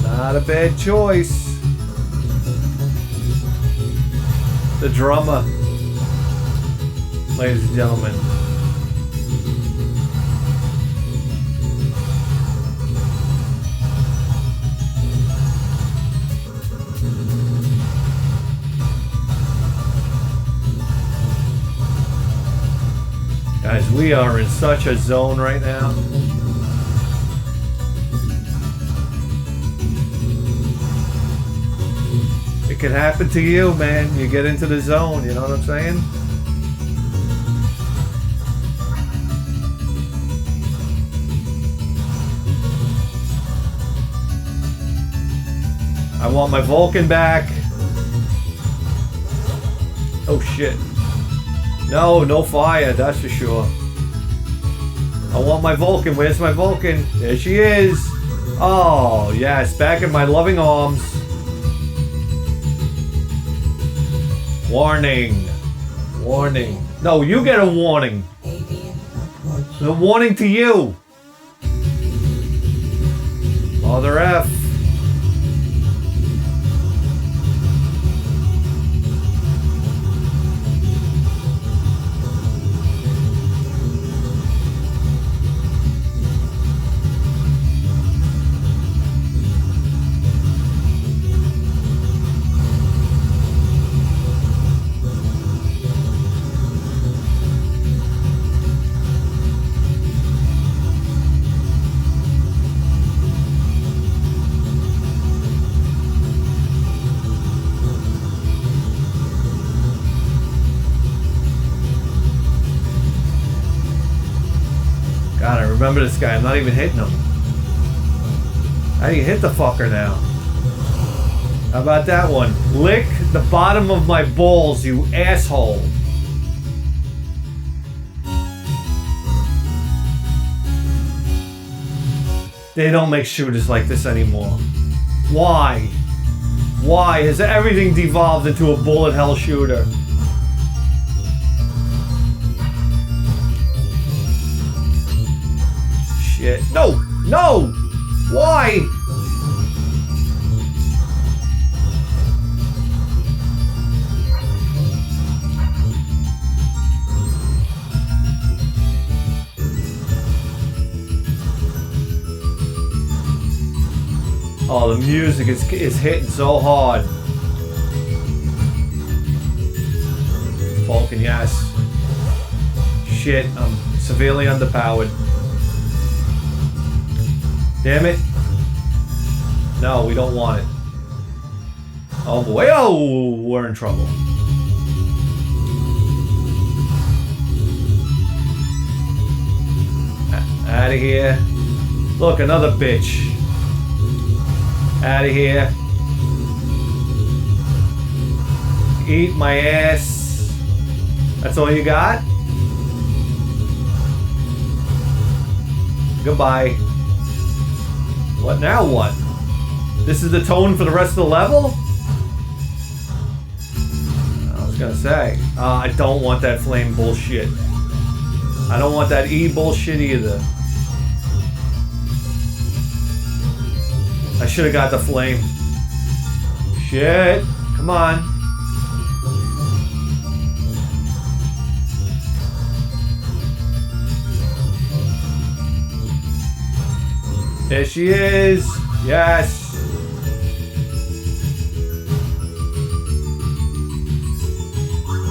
Not a bad choice. The drummer. Ladies and gentlemen. Guys, we are in such a zone right now. It can happen to you, man. You get into the zone, you know what I'm saying? I want my Vulcan back. Oh shit. No, no fire, that's for sure. I want my Vulcan. Where's my Vulcan? There she is. Oh, yes, back in my loving arms. Warning. Warning. No, you get a warning. A warning to you. Mother F. God, I remember this guy. I'm not even hitting him. How do you hit the fucker now? How about that one? Lick the bottom of my balls, you asshole. They don't make shooters like this anymore. Why? Why has everything devolved into a bullet hell shooter? Shit. No! No! Why? Oh, the music is hitting so hard. Falcon, yes. Shit, I'm severely underpowered. Damn it. No, we don't want it. Oh boy, oh, we're in trouble. Out of here. Look, another bitch. Out of here. Eat my ass. That's all you got? Goodbye. What now? What? This is the tone for the rest of the level? I was gonna say. I don't want that flame bullshit. I don't want that E bullshit either. I should have got the flame. Shit. Come on. There she is. Yes.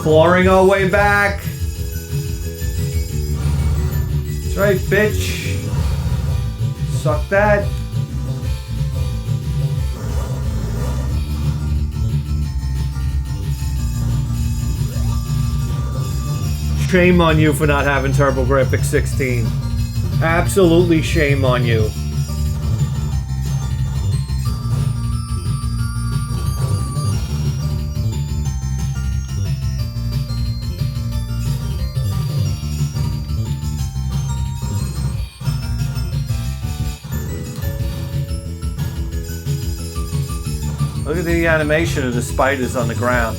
Clawing our way back. That's right, bitch. Suck that. Shame on you for not having TurboGrafx-16. Absolutely shame on you. Look at the animation of the spiders on the ground.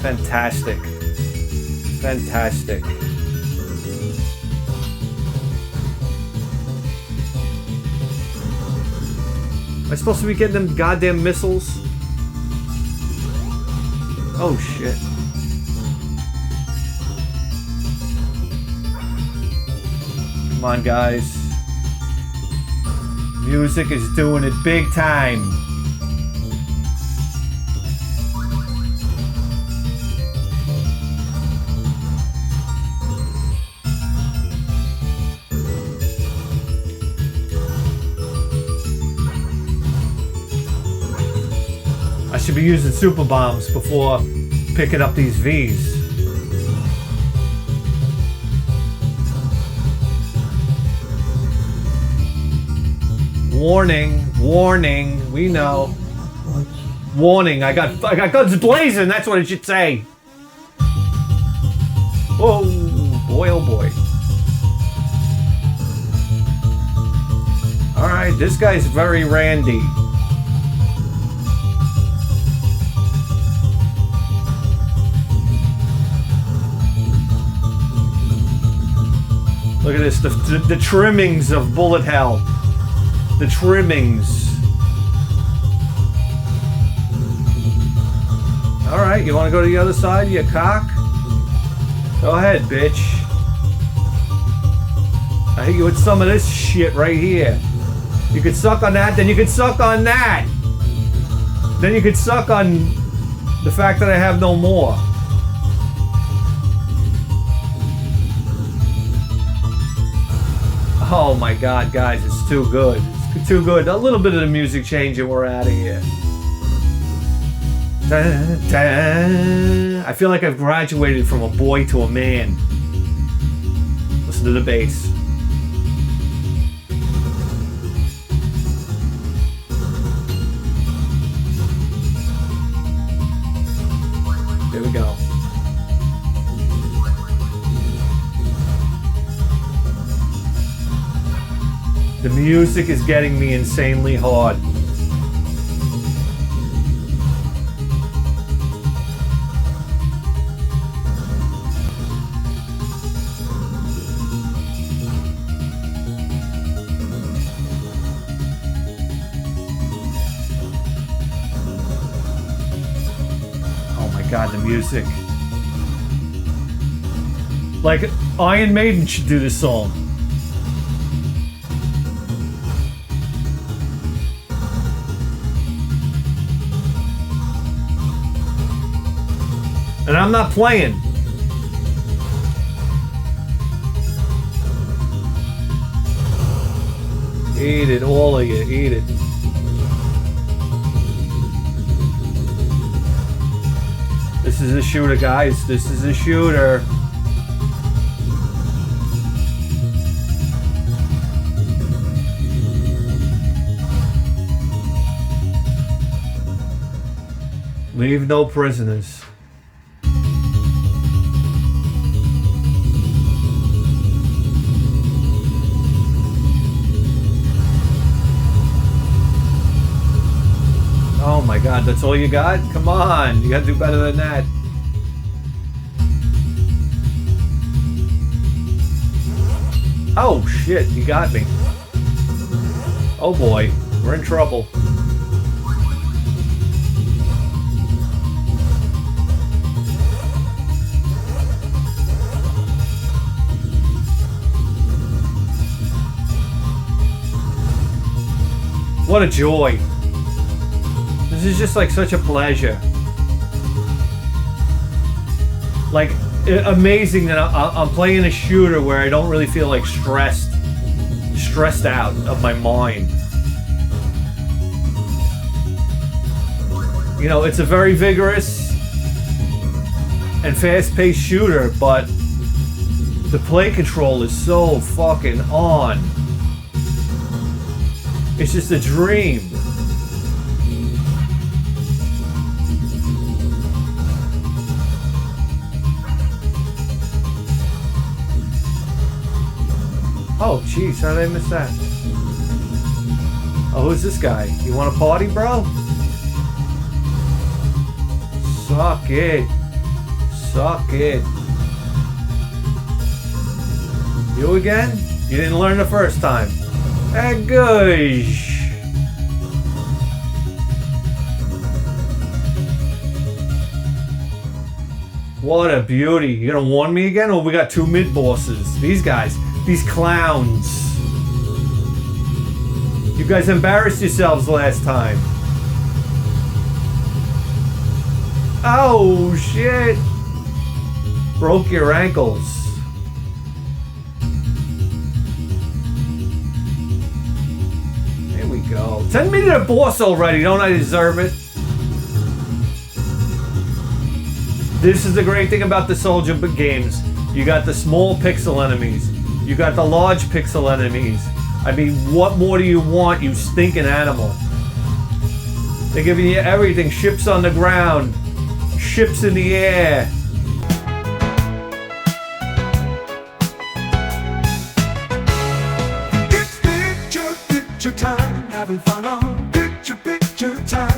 Fantastic. Fantastic. Am I supposed to be getting them goddamn missiles? Oh shit. Come on, guys. Music is doing it big time. I should be using super bombs before picking up these V's. Warning, warning, we know. Warning, I got guns blazing, that's what it should say. Oh boy, oh boy. Alright, this guy's very randy. Look at this, the trimmings of bullet hell. The trimmings. Alright, you wanna go to the other side, you cock? Go ahead, bitch. I hit you with some of this shit right here. You could suck on that, then you could suck on that. Then you could suck on the fact that I have no more. Oh my god, guys, it's too good. It's too good. A little bit of the music change and we're out of here. I feel like I've graduated from a boy to a man. Listen to the bass. Here we go. The music is getting me insanely hard. Oh my god, the music. Like, Iron Maiden should do this song. And I'm not playing. Eat it, all of you, eat it. This is a shooter, guys. This is a shooter. Leave no prisoners. Oh my god, that's all you got? Come on, you gotta do better than that. Oh shit, you got me. Oh boy, we're in trouble. What a joy. This is just like such a pleasure. Like, amazing that I'm playing a shooter where I don't really feel like stressed out of my mind. You know, it's a very vigorous and fast-paced shooter, but the play control is so fucking on. It's just a dream. Oh, jeez, how did I miss that? Oh, who's this guy? You want to party, bro? Suck it. Suck it. You again? You didn't learn the first time. Hey, gosh. What a beauty. You gonna warn me again? Oh, we got two mid-bosses. These guys. These clowns. You guys embarrassed yourselves last time. Oh, shit. Broke your ankles. There we go. Send me to the boss already. Don't I deserve it? This is the great thing about the Soldier games. You got the small pixel enemies. You got the large pixel enemies. I mean, what more do you want, you stinking animal? They're giving you everything. Ships on the ground. Ships in the air. It's picture time, having fun on picture time.